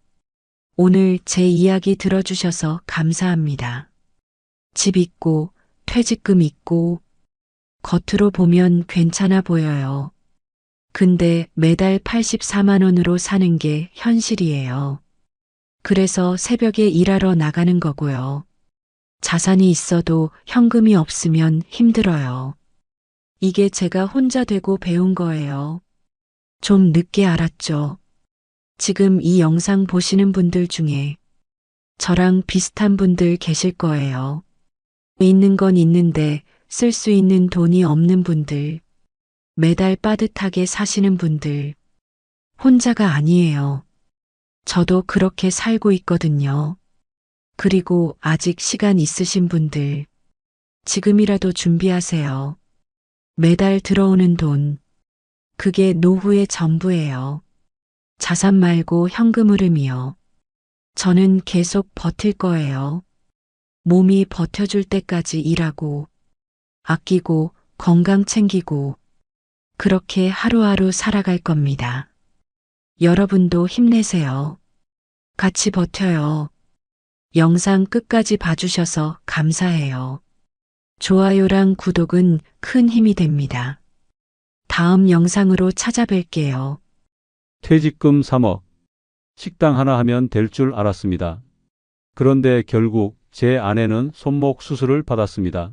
오늘 제 이야기 들어주셔서 감사합니다. 집 있고 퇴직금 있고 겉으로 보면 괜찮아 보여요. 근데 매달 84만 원으로 사는 게 현실이에요. 그래서 새벽에 일하러 나가는 거고요. 자산이 있어도 현금이 없으면 힘들어요. 이게 제가 혼자 되고 배운 거예요. 좀 늦게 알았죠. 지금 이 영상 보시는 분들 중에 저랑 비슷한 분들 계실 거예요. 있는 건 있는데 쓸 수 있는 돈이 없는 분들, 매달 빠듯하게 사시는 분들, 혼자가 아니에요. 저도 그렇게 살고 있거든요. 그리고 아직 시간 있으신 분들, 지금이라도 준비하세요. 매달 들어오는 돈. 그게 노후의 전부예요. 자산 말고 현금 흐름이요. 저는 계속 버틸 거예요. 몸이 버텨줄 때까지 일하고, 아끼고, 건강 챙기고, 그렇게 하루하루 살아갈 겁니다. 여러분도 힘내세요. 같이 버텨요. 영상 끝까지 봐주셔서 감사해요. 좋아요랑 구독은 큰 힘이 됩니다. 다음 영상으로 찾아뵐게요. 퇴직금 3억. 식당 하나 하면 될 줄 알았습니다. 그런데 결국 제 아내는 손목 수술을 받았습니다.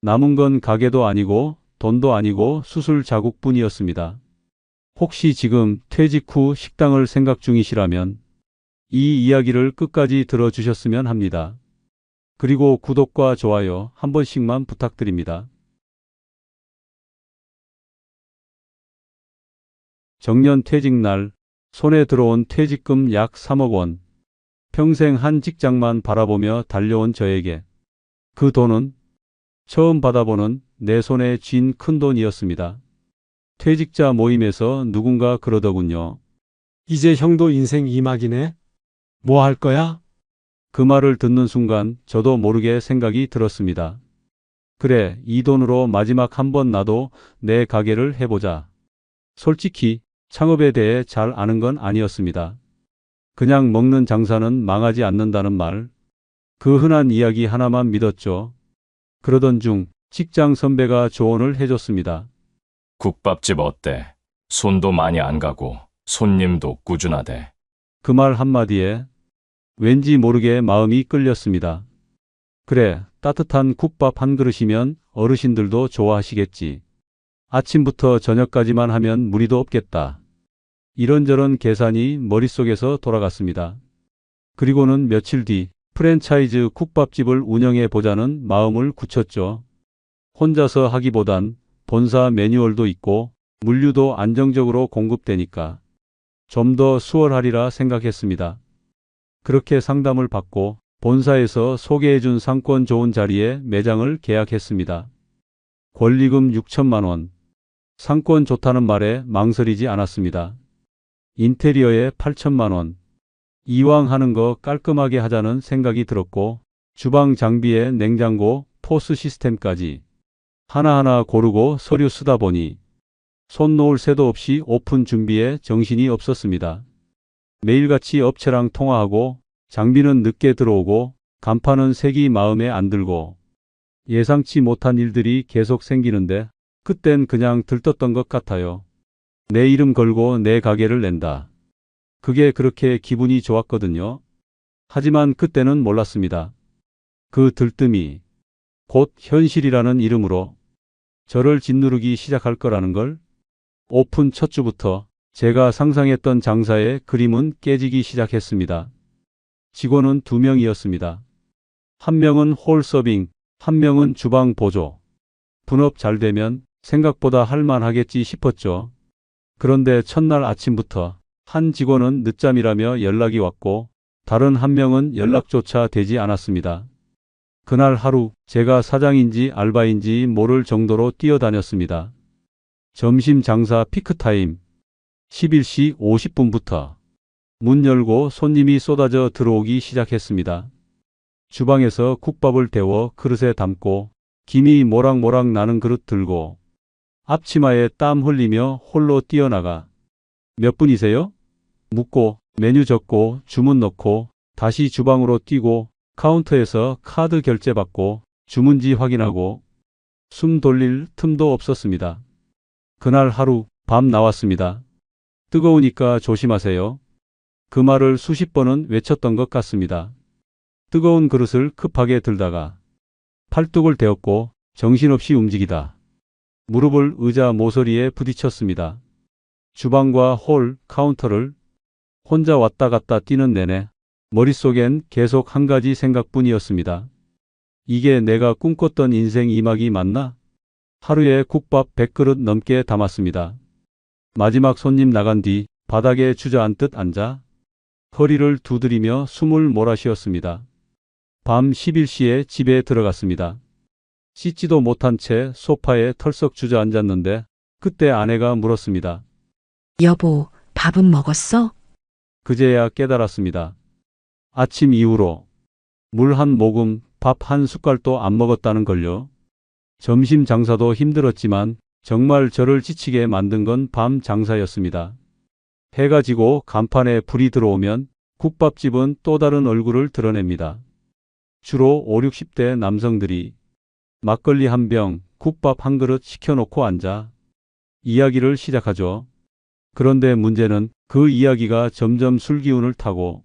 남은 건 가게도 아니고 돈도 아니고 수술 자국뿐이었습니다. 혹시 지금 퇴직 후 식당을 생각 중이시라면 이 이야기를 끝까지 들어주셨으면 합니다. 그리고 구독과 좋아요 한 번씩만 부탁드립니다. 정년 퇴직날 손에 들어온 퇴직금 약 3억 원. 평생 한 직장만 바라보며 달려온 저에게 그 돈은 처음 받아보는 내 손에 쥔 큰 돈이었습니다. 퇴직자 모임에서 누군가 그러더군요. 이제 형도 인생 2막이네? 뭐 할 거야? 그 말을 듣는 순간 저도 모르게 생각이 들었습니다. 그래, 이 돈으로 마지막 한 번 나도 내 가게를 해보자. 솔직히 창업에 대해 잘 아는 건 아니었습니다. 그냥 먹는 장사는 망하지 않는다는 말, 그 흔한 이야기 하나만 믿었죠. 그러던 중 직장 선배가 조언을 해줬습니다. 국밥집 어때? 손도 많이 안 가고 손님도 꾸준하대. 그 말 한마디에 왠지 모르게 마음이 끌렸습니다. 그래, 따뜻한 국밥 한 그릇이면 어르신들도 좋아하시겠지. 아침부터 저녁까지만 하면 무리도 없겠다. 이런저런 계산이 머릿속에서 돌아갔습니다. 그리고는 며칠 뒤 프랜차이즈 국밥집을 운영해 보자는 마음을 굳혔죠. 혼자서 하기보단 본사 매뉴얼도 있고 물류도 안정적으로 공급되니까 좀 더 수월하리라 생각했습니다. 그렇게 상담을 받고 본사에서 소개해준 상권 좋은 자리에 매장을 계약했습니다. 권리금 6천만 원. 상권 좋다는 말에 망설이지 않았습니다. 인테리어에 8천만 원. 이왕 하는 거 깔끔하게 하자는 생각이 들었고 주방 장비에 냉장고, 포스 시스템까지 하나하나 고르고 서류 쓰다 보니 손 놓을 새도 없이 오픈 준비에 정신이 없었습니다. 매일같이 업체랑 통화하고 장비는 늦게 들어오고 간판은 색이 마음에 안 들고 예상치 못한 일들이 계속 생기는데 그땐 그냥 들떴던 것 같아요. 내 이름 걸고 내 가게를 낸다. 그게 그렇게 기분이 좋았거든요. 하지만 그때는 몰랐습니다. 그 들뜸이 곧 현실이라는 이름으로 저를 짓누르기 시작할 거라는 걸. 오픈 첫 주부터 제가 상상했던 장사의 그림은 깨지기 시작했습니다. 직원은 2명이었습니다. 한 명은 홀 서빙, 한 명은 주방 보조. 분업 잘 되면 생각보다 할만하겠지 싶었죠. 그런데 첫날 아침부터 한 직원은 늦잠이라며 연락이 왔고 다른 한 명은 연락조차 되지 않았습니다. 그날 하루 제가 사장인지 알바인지 모를 정도로 뛰어다녔습니다. 점심 장사 피크타임 11시 50분부터 문 열고 손님이 쏟아져 들어오기 시작했습니다. 주방에서 국밥을 데워 그릇에 담고 김이 모락모락 나는 그릇 들고 앞치마에 땀 흘리며 홀로 뛰어나가 몇 분이세요? 묻고 메뉴 적고 주문 넣고 다시 주방으로 뛰고 카운터에서 카드 결제 받고 주문지 확인하고 숨 돌릴 틈도 없었습니다. 그날 하루 밤 나왔습니다. 뜨거우니까 조심하세요. 그 말을 수십 번은 외쳤던 것 같습니다. 뜨거운 그릇을 급하게 들다가 팔뚝을 대었고 정신없이 움직이다 무릎을 의자 모서리에 부딪혔습니다. 주방과 홀, 카운터를 혼자 왔다 갔다 뛰는 내내 머릿속엔 계속 한 가지 생각뿐이었습니다. 이게 내가 꿈꿨던 인생 2막이 맞나? 하루에 국밥 100그릇 넘게 담았습니다. 마지막 손님 나간 뒤 바닥에 주저앉듯 앉아 허리를 두드리며 숨을 몰아쉬었습니다. 밤 11시에 집에 들어갔습니다. 씻지도 못한 채 소파에 털썩 주저앉았는데 그때 아내가 물었습니다. 여보, 밥은 먹었어? 그제야 깨달았습니다. 아침 이후로 물 한 모금, 밥 한 숟갈도 안 먹었다는 걸요. 점심 장사도 힘들었지만 정말 저를 지치게 만든 건 밤 장사였습니다. 해가 지고 간판에 불이 들어오면 국밥집은 또 다른 얼굴을 드러냅니다. 주로 5, 60대 남성들이 막걸리 한 병, 국밥 한 그릇 시켜놓고 앉아 이야기를 시작하죠. 그런데 문제는 그 이야기가 점점 술 기운을 타고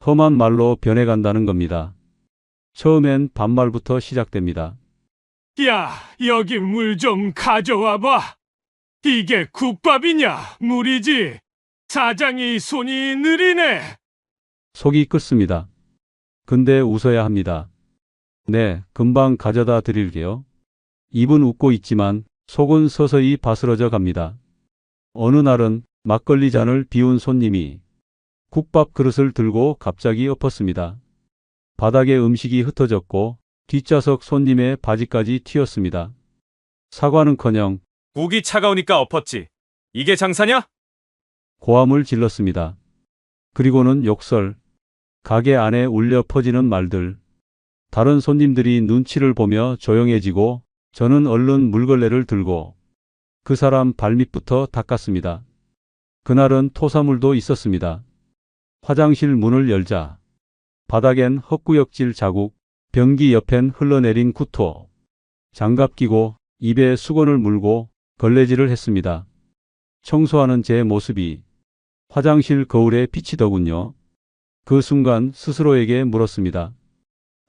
험한 말로 변해간다는 겁니다. 처음엔 반말부터 시작됩니다. 야, 여기 물 좀 가져와 봐. 이게 국밥이냐? 물이지. 사장이 손이 느리네. 속이 끓습니다. 근데 웃어야 합니다. 네, 금방 가져다 드릴게요. 입은 웃고 있지만 속은 서서히 바스러져 갑니다. 어느 날은 막걸리 잔을 비운 손님이 국밥 그릇을 들고 갑자기 엎었습니다. 바닥에 음식이 흩어졌고 뒷좌석 손님의 바지까지 튀었습니다. 사과는커녕 국이 차가우니까 엎었지. 이게 장사냐? 고함을 질렀습니다. 그리고는 욕설, 가게 안에 울려 퍼지는 말들, 다른 손님들이 눈치를 보며 조용해지고 저는 얼른 물걸레를 들고 그 사람 발밑부터 닦았습니다. 그날은 토사물도 있었습니다. 화장실 문을 열자 바닥엔 헛구역질 자국, 변기 옆엔 흘러내린 구토, 장갑 끼고 입에 수건을 물고 걸레질을 했습니다. 청소하는 제 모습이 화장실 거울에 비치더군요. 그 순간 스스로에게 물었습니다.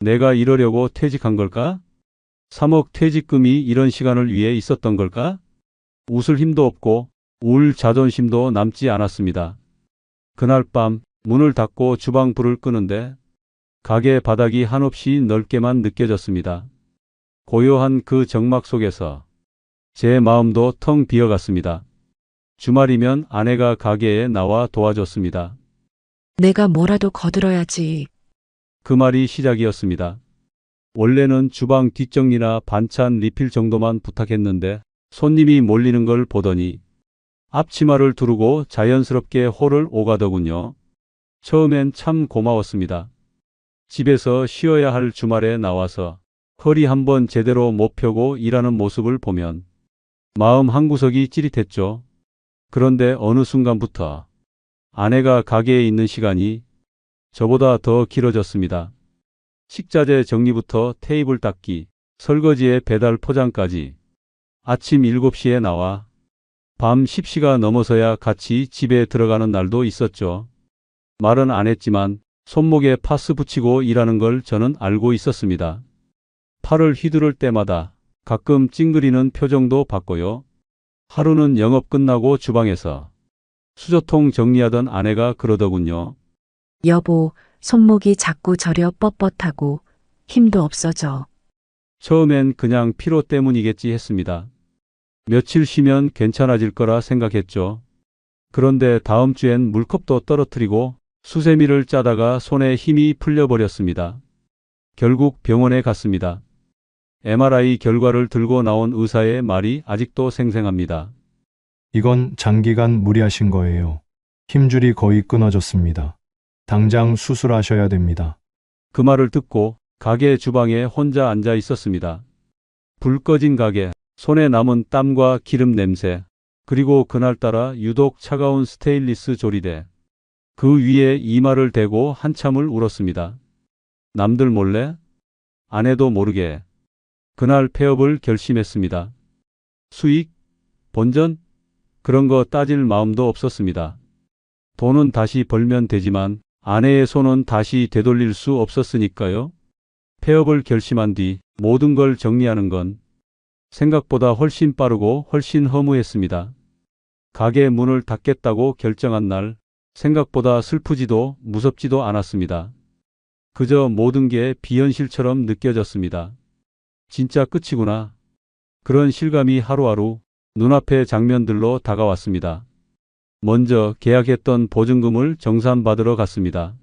내가 이러려고 퇴직한 걸까? 3억 퇴직금이 이런 시간을 위해 있었던 걸까? 웃을 힘도 없고 울 자존심도 남지 않았습니다. 그날 밤 문을 닫고 주방 불을 끄는데 가게 바닥이 한없이 넓게만 느껴졌습니다. 고요한 그 정막 속에서 제 마음도 텅 비어갔습니다. 주말이면 아내가 가게에 나와 도와줬습니다. 내가 뭐라도 거들어야지. 그 말이 시작이었습니다. 원래는 주방 뒷정리나 반찬 리필 정도만 부탁했는데 손님이 몰리는 걸 보더니 앞치마를 두르고 자연스럽게 홀을 오가더군요. 처음엔 참 고마웠습니다. 집에서 쉬어야 할 주말에 나와서 허리 한번 제대로 못 펴고 일하는 모습을 보면 마음 한구석이 찌릿했죠. 그런데 어느 순간부터 아내가 가게에 있는 시간이 저보다 더 길어졌습니다. 식자재 정리부터 테이블 닦기, 설거지에 배달 포장까지 아침 7시에 나와 밤 10시가 넘어서야 같이 집에 들어가는 날도 있었죠. 말은 안 했지만 손목에 파스 붙이고 일하는 걸 저는 알고 있었습니다. 팔을 휘두를 때마다 가끔 찡그리는 표정도 봤고요. 하루는 영업 끝나고 주방에서 수저통 정리하던 아내가 그러더군요. 여보, 손목이 자꾸 저려 뻣뻣하고 힘도 없어져. 처음엔 그냥 피로 때문이겠지 했습니다. 며칠 쉬면 괜찮아질 거라 생각했죠. 그런데 다음 주엔 물컵도 떨어뜨리고 수세미를 짜다가 손에 힘이 풀려버렸습니다. 결국 병원에 갔습니다. MRI 결과를 들고 나온 의사의 말이 아직도 생생합니다. 이건 장기간 무리하신 거예요. 힘줄이 거의 끊어졌습니다. 당장 수술하셔야 됩니다. 그 말을 듣고 가게 주방에 혼자 앉아 있었습니다. 불 꺼진 가게, 손에 남은 땀과 기름 냄새, 그리고 그날따라 유독 차가운 스테인리스 조리대. 그 위에 이마를 대고 한참을 울었습니다. 남들 몰래? 아내도 모르게. 그날 폐업을 결심했습니다. 수익? 본전? 그런 거 따질 마음도 없었습니다. 돈은 다시 벌면 되지만 아내의 손은 다시 되돌릴 수 없었으니까요. 폐업을 결심한 뒤 모든 걸 정리하는 건 생각보다 훨씬 빠르고 훨씬 허무했습니다. 가게 문을 닫겠다고 결정한 날 생각보다 슬프지도 무섭지도 않았습니다. 그저 모든 게 비현실처럼 느껴졌습니다. 진짜 끝이구나. 그런 실감이 하루하루 눈앞의 장면들로 다가왔습니다. 먼저 계약했던 보증금을 정산받으러 갔습니다.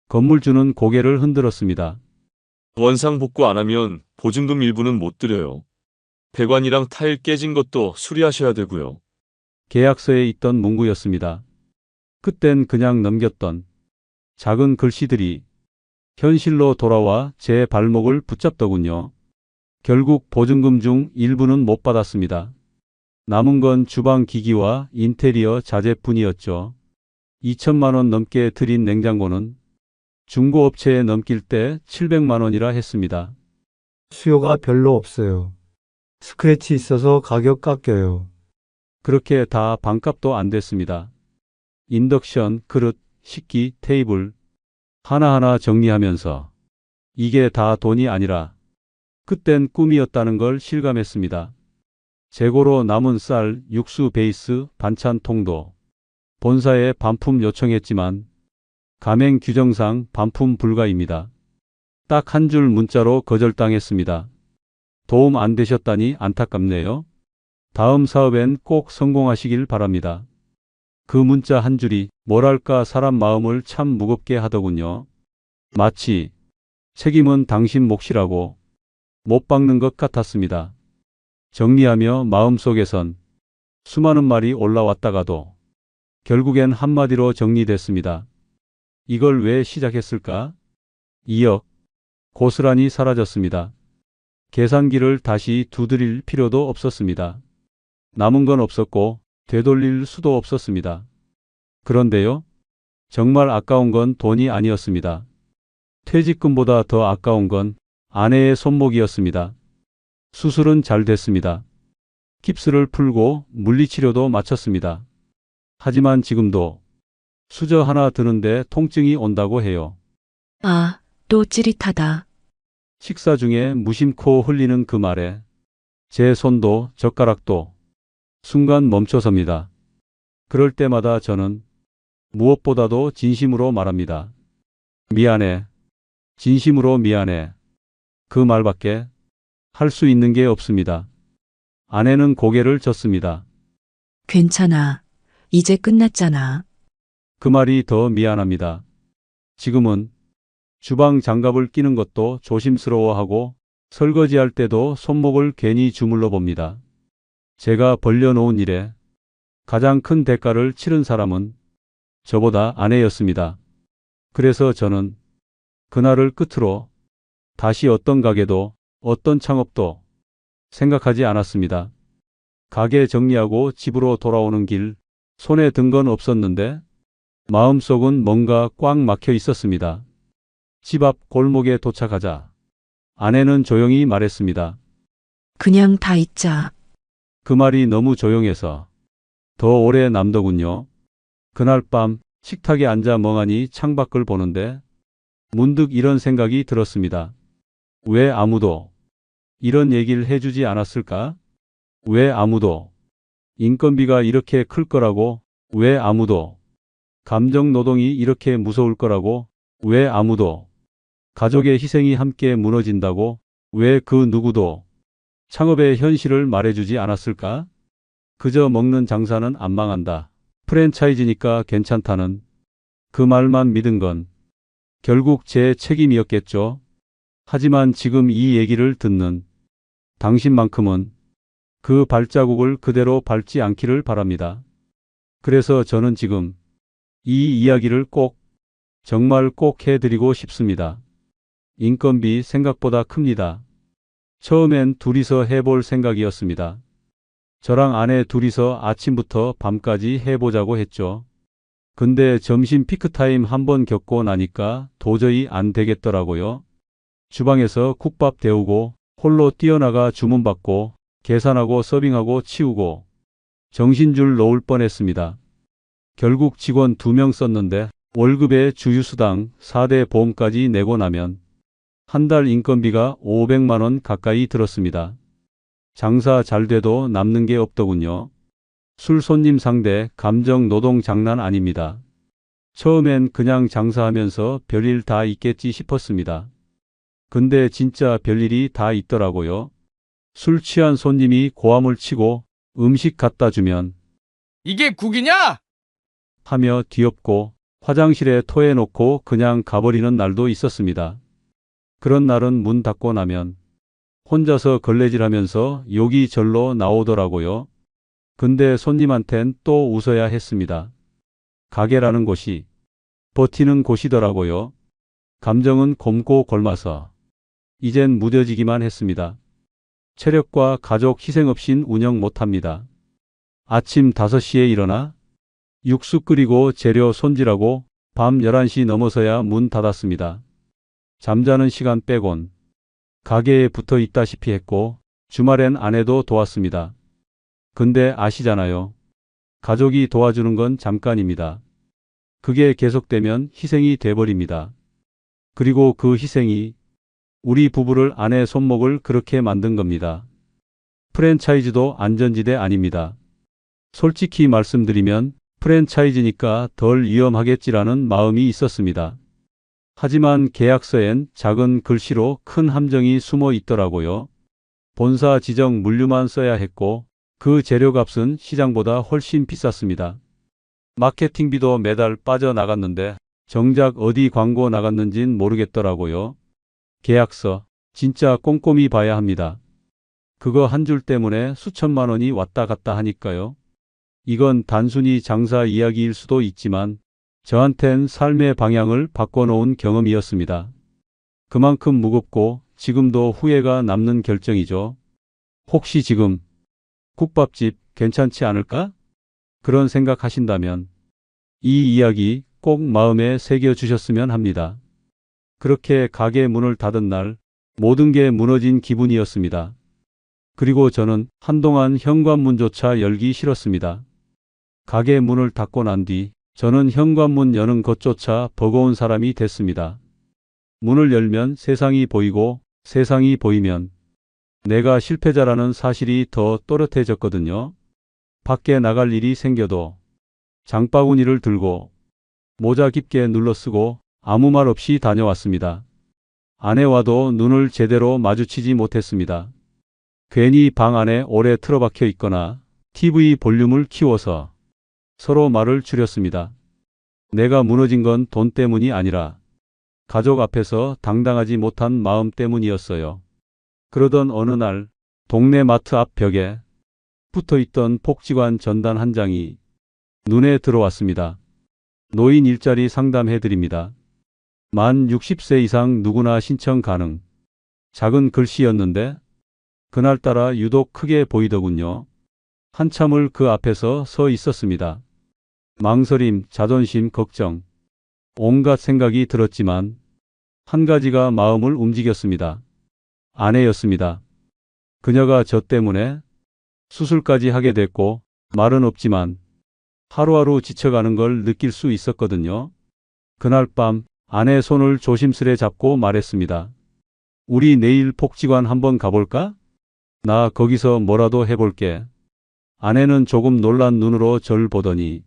건물주는 고개를 흔들었습니다. 원상 복구 안 하면 보증금 일부는 못 드려요. 배관이랑 타일 깨진 것도 수리하셔야 되고요. 계약서에 있던 문구였습니다. 그땐 그냥 넘겼던 작은 글씨들이 현실로 돌아와 제 발목을 붙잡더군요. 결국 보증금 중 일부는 못 받았습니다. 남은 건 주방 기기와 인테리어 자재뿐이었죠. 2천만 원 넘게 들인 냉장고는 중고업체에 넘길 때 700만 원이라 했습니다. 수요가 별로 없어요. 스크래치 있어서 가격 깎여요. 그렇게 다 반값도 안 됐습니다. 인덕션, 그릇, 식기, 테이블 하나하나 정리하면서 이게 다 돈이 아니라 그땐 꿈이었다는 걸 실감했습니다. 재고로 남은 쌀, 육수 베이스, 반찬 통도 본사에 반품 요청했지만 가맹 규정상 반품 불가입니다. 딱 한 줄 문자로 거절당했습니다. 도움 안 되셨다니 안타깝네요. 다음 사업엔 꼭 성공하시길 바랍니다. 그 문자 한 줄이 뭐랄까 사람 마음을 참 무겁게 하더군요. 마치 책임은 당신 몫이라고 못 박는 것 같았습니다. 정리하며 마음속에선 수많은 말이 올라왔다가도 결국엔 한마디로 정리됐습니다. 이걸 왜 시작했을까? 2억. 고스란히 사라졌습니다. 계산기를 다시 두드릴 필요도 없었습니다. 남은 건 없었고 되돌릴 수도 없었습니다. 그런데요, 정말 아까운 건 돈이 아니었습니다. 퇴직금보다 더 아까운 건 아내의 손목이었습니다. 수술은 잘 됐습니다. 깁스를 풀고 물리치료도 마쳤습니다. 하지만 지금도 수저 하나 드는데 통증이 온다고 해요. 아, 또 찌릿하다. 식사 중에 무심코 흘리는 그 말에 제 손도 젓가락도 순간 멈춰섭니다. 그럴 때마다 저는 무엇보다도 진심으로 말합니다. 미안해. 진심으로 미안해. 그 말밖에 할 수 있는 게 없습니다. 아내는 고개를 젓습니다. 괜찮아. 이제 끝났잖아. 그 말이 더 미안합니다. 지금은 주방 장갑을 끼는 것도 조심스러워하고 설거지할 때도 손목을 괜히 주물러 봅니다. 제가 벌려놓은 일에 가장 큰 대가를 치른 사람은 저보다 아내였습니다. 그래서 저는 그날을 끝으로 다시 어떤 가게도 어떤 창업도 생각하지 않았습니다. 가게 정리하고 집으로 돌아오는 길 손에 든 건 없었는데 마음속은 뭔가 꽉 막혀 있었습니다. 집 앞 골목에 도착하자 아내는 조용히 말했습니다. 그냥 다 잊자. 그 말이 너무 조용해서 더 오래 남더군요. 그날 밤 식탁에 앉아 멍하니 창밖을 보는데 문득 이런 생각이 들었습니다. 왜 아무도 이런 얘기를 해주지 않았을까? 왜 아무도 인건비가 이렇게 클 거라고? 왜 아무도 감정 노동이 이렇게 무서울 거라고? 왜 아무도 가족의 희생이 함께 무너진다고? 왜 그 누구도 창업의 현실을 말해주지 않았을까? 그저 먹는 장사는 안 망한다. 프랜차이즈니까 괜찮다는 그 말만 믿은 건 결국 제 책임이었겠죠. 하지만 지금 이 얘기를 듣는 당신만큼은 그 발자국을 그대로 밟지 않기를 바랍니다. 그래서 저는 지금 이 이야기를 꼭, 정말 꼭 해드리고 싶습니다. 인건비 생각보다 큽니다. 처음엔 둘이서 해볼 생각이었습니다. 저랑 아내 둘이서 아침부터 밤까지 해보자고 했죠. 근데 점심 피크타임 한번 겪고 나니까 도저히 안 되겠더라고요. 주방에서 국밥 데우고 홀로 뛰어나가 주문받고 계산하고 서빙하고 치우고 정신줄 놓을 뻔했습니다. 결국 직원 2명 썼는데 월급에 주유수당 4대 보험까지 내고 나면 한 달 인건비가 500만 원 가까이 들었습니다. 장사 잘 돼도 남는 게 없더군요. 술 손님 상대 감정 노동 장난 아닙니다. 처음엔 그냥 장사하면서 별일 다 있겠지 싶었습니다. 근데 진짜 별일이 다 있더라고요. 술 취한 손님이 고함을 치고 음식 갖다 주면 이게 국이냐? 하며 뒤엎고 화장실에 토해놓고 그냥 가버리는 날도 있었습니다. 그런 날은 문 닫고 나면 혼자서 걸레질하면서 욕이 절로 나오더라고요. 근데 손님한텐 또 웃어야 했습니다. 가게라는 곳이 버티는 곳이더라고요. 감정은 곰고 골마서 이젠 무뎌지기만 했습니다. 체력과 가족 희생 없인 운영 못합니다. 아침 5시에 일어나 육수 끓이고 재료 손질하고 밤 11시 넘어서야 문 닫았습니다. 잠자는 시간 빼곤 가게에 붙어 있다시피 했고 주말엔 아내도 도왔습니다. 근데 아시잖아요. 가족이 도와주는 건 잠깐입니다. 그게 계속되면 희생이 돼버립니다. 그리고 그 희생이 우리 부부를 아내 손목을 그렇게 만든 겁니다. 프랜차이즈도 안전지대 아닙니다. 솔직히 말씀드리면 프랜차이즈니까 덜 위험하겠지라는 마음이 있었습니다. 하지만 계약서엔 작은 글씨로 큰 함정이 숨어 있더라고요. 본사 지정 물류만 써야 했고 그 재료값은 시장보다 훨씬 비쌌습니다. 마케팅비도 매달 빠져나갔는데 정작 어디 광고 나갔는진 모르겠더라고요. 계약서 진짜 꼼꼼히 봐야 합니다. 그거 한 줄 때문에 수천만 원이 왔다 갔다 하니까요. 이건 단순히 장사 이야기일 수도 있지만 저한텐 삶의 방향을 바꿔놓은 경험이었습니다. 그만큼 무겁고 지금도 후회가 남는 결정이죠. 혹시 지금 국밥집 괜찮지 않을까? 그런 생각하신다면 이 이야기 꼭 마음에 새겨주셨으면 합니다. 그렇게 가게 문을 닫은 날 모든 게 무너진 기분이었습니다. 그리고 저는 한동안 현관문조차 열기 싫었습니다. 가게 문을 닫고 난 뒤 저는 현관문 여는 것조차 버거운 사람이 됐습니다. 문을 열면 세상이 보이고 세상이 보이면 내가 실패자라는 사실이 더 또렷해졌거든요. 밖에 나갈 일이 생겨도 장바구니를 들고 모자 깊게 눌러쓰고 아무 말 없이 다녀왔습니다. 아내와도 눈을 제대로 마주치지 못했습니다. 괜히 방 안에 오래 틀어박혀 있거나 TV 볼륨을 키워서 서로 말을 줄였습니다. 내가 무너진 건 돈 때문이 아니라 가족 앞에서 당당하지 못한 마음 때문이었어요. 그러던 어느 날 동네 마트 앞 벽에 붙어있던 복지관 전단 한 장이 눈에 들어왔습니다. 노인 일자리 상담해드립니다. 만 60세 이상 누구나 신청 가능. 작은 글씨였는데 그날따라 유독 크게 보이더군요. 한참을 그 앞에서 서 있었습니다. 망설임, 자존심, 걱정, 온갖 생각이 들었지만 한 가지가 마음을 움직였습니다. 아내였습니다. 그녀가 저 때문에 수술까지 하게 됐고 말은 없지만 하루하루 지쳐가는 걸 느낄 수 있었거든요. 그날 밤 아내 손을 조심스레 잡고 말했습니다. 우리 내일 복지관 한번 가볼까? 나 거기서 뭐라도 해볼게. 아내는 조금 놀란 눈으로 절 보더니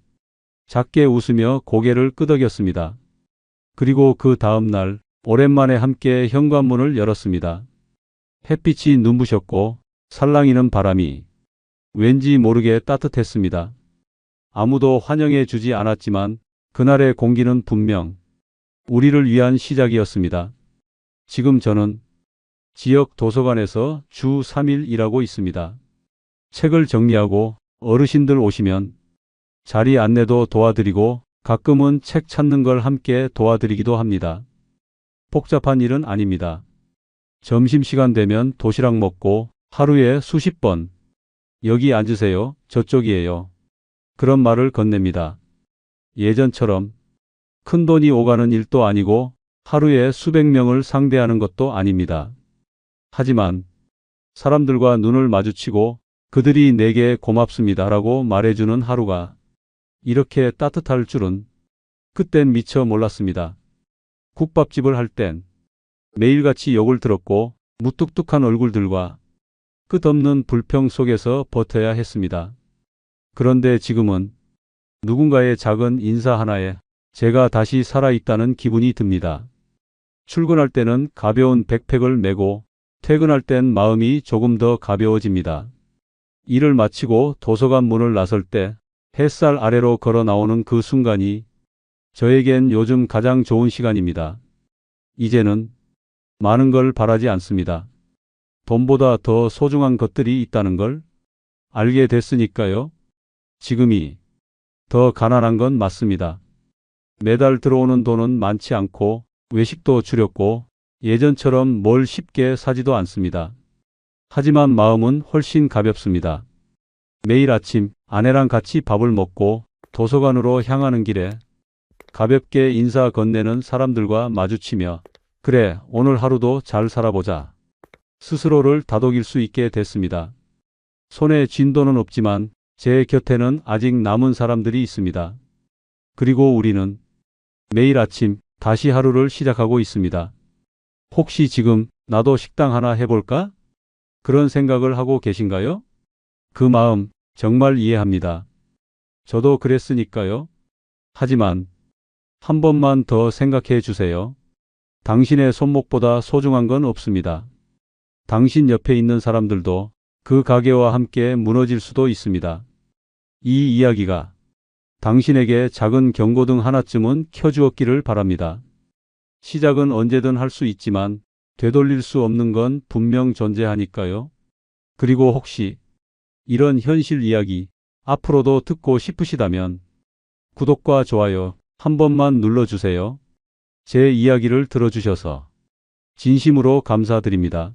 작게 웃으며 고개를 끄덕였습니다. 그리고 그 다음 날 오랜만에 함께 현관문을 열었습니다. 햇빛이 눈부셨고 살랑이는 바람이 왠지 모르게 따뜻했습니다. 아무도 환영해 주지 않았지만 그날의 공기는 분명 우리를 위한 시작이었습니다. 지금 저는 지역 도서관에서 주 3일 일하고 있습니다. 책을 정리하고 어르신들 오시면 자리 안내도 도와드리고 가끔은 책 찾는 걸 함께 도와드리기도 합니다. 복잡한 일은 아닙니다. 점심시간 되면 도시락 먹고 하루에 수십 번 여기 앉으세요. 저쪽이에요. 그런 말을 건넵니다. 예전처럼 큰돈이 오가는 일도 아니고 하루에 수백 명을 상대하는 것도 아닙니다. 하지만 사람들과 눈을 마주치고 그들이 내게 고맙습니다라고 말해주는 하루가 이렇게 따뜻할 줄은 그땐 미처 몰랐습니다. 국밥집을 할 땐 매일같이 욕을 들었고 무뚝뚝한 얼굴들과 끝없는 불평 속에서 버텨야 했습니다. 그런데 지금은 누군가의 작은 인사 하나에 제가 다시 살아있다는 기분이 듭니다. 출근할 때는 가벼운 백팩을 메고 퇴근할 땐 마음이 조금 더 가벼워집니다. 일을 마치고 도서관 문을 나설 때 햇살 아래로 걸어 나오는 그 순간이 저에겐 요즘 가장 좋은 시간입니다. 이제는 많은 걸 바라지 않습니다. 돈보다 더 소중한 것들이 있다는 걸 알게 됐으니까요. 지금이 더 가난한 건 맞습니다. 매달 들어오는 돈은 많지 않고 외식도 줄였고 예전처럼 뭘 쉽게 사지도 않습니다. 하지만 마음은 훨씬 가볍습니다. 매일 아침 아내랑 같이 밥을 먹고 도서관으로 향하는 길에 가볍게 인사 건네는 사람들과 마주치며 그래, 오늘 하루도 잘 살아보자. 스스로를 다독일 수 있게 됐습니다. 손에 쥔 돈은 없지만 제 곁에는 아직 남은 사람들이 있습니다. 그리고 우리는 매일 아침 다시 하루를 시작하고 있습니다. 혹시 지금 나도 식당 하나 해볼까? 그런 생각을 하고 계신가요? 그 마음 정말 이해합니다. 저도 그랬으니까요. 하지만 한 번만 더 생각해 주세요. 당신의 손목보다 소중한 건 없습니다. 당신 옆에 있는 사람들도 그 가게와 함께 무너질 수도 있습니다. 이 이야기가 당신에게 작은 경고등 하나쯤은 켜주었기를 바랍니다. 시작은 언제든 할 수 있지만 되돌릴 수 없는 건 분명 존재하니까요. 그리고 혹시 이런 현실 이야기 앞으로도 듣고 싶으시다면 구독과 좋아요 한 번만 눌러주세요. 제 이야기를 들어주셔서 진심으로 감사드립니다.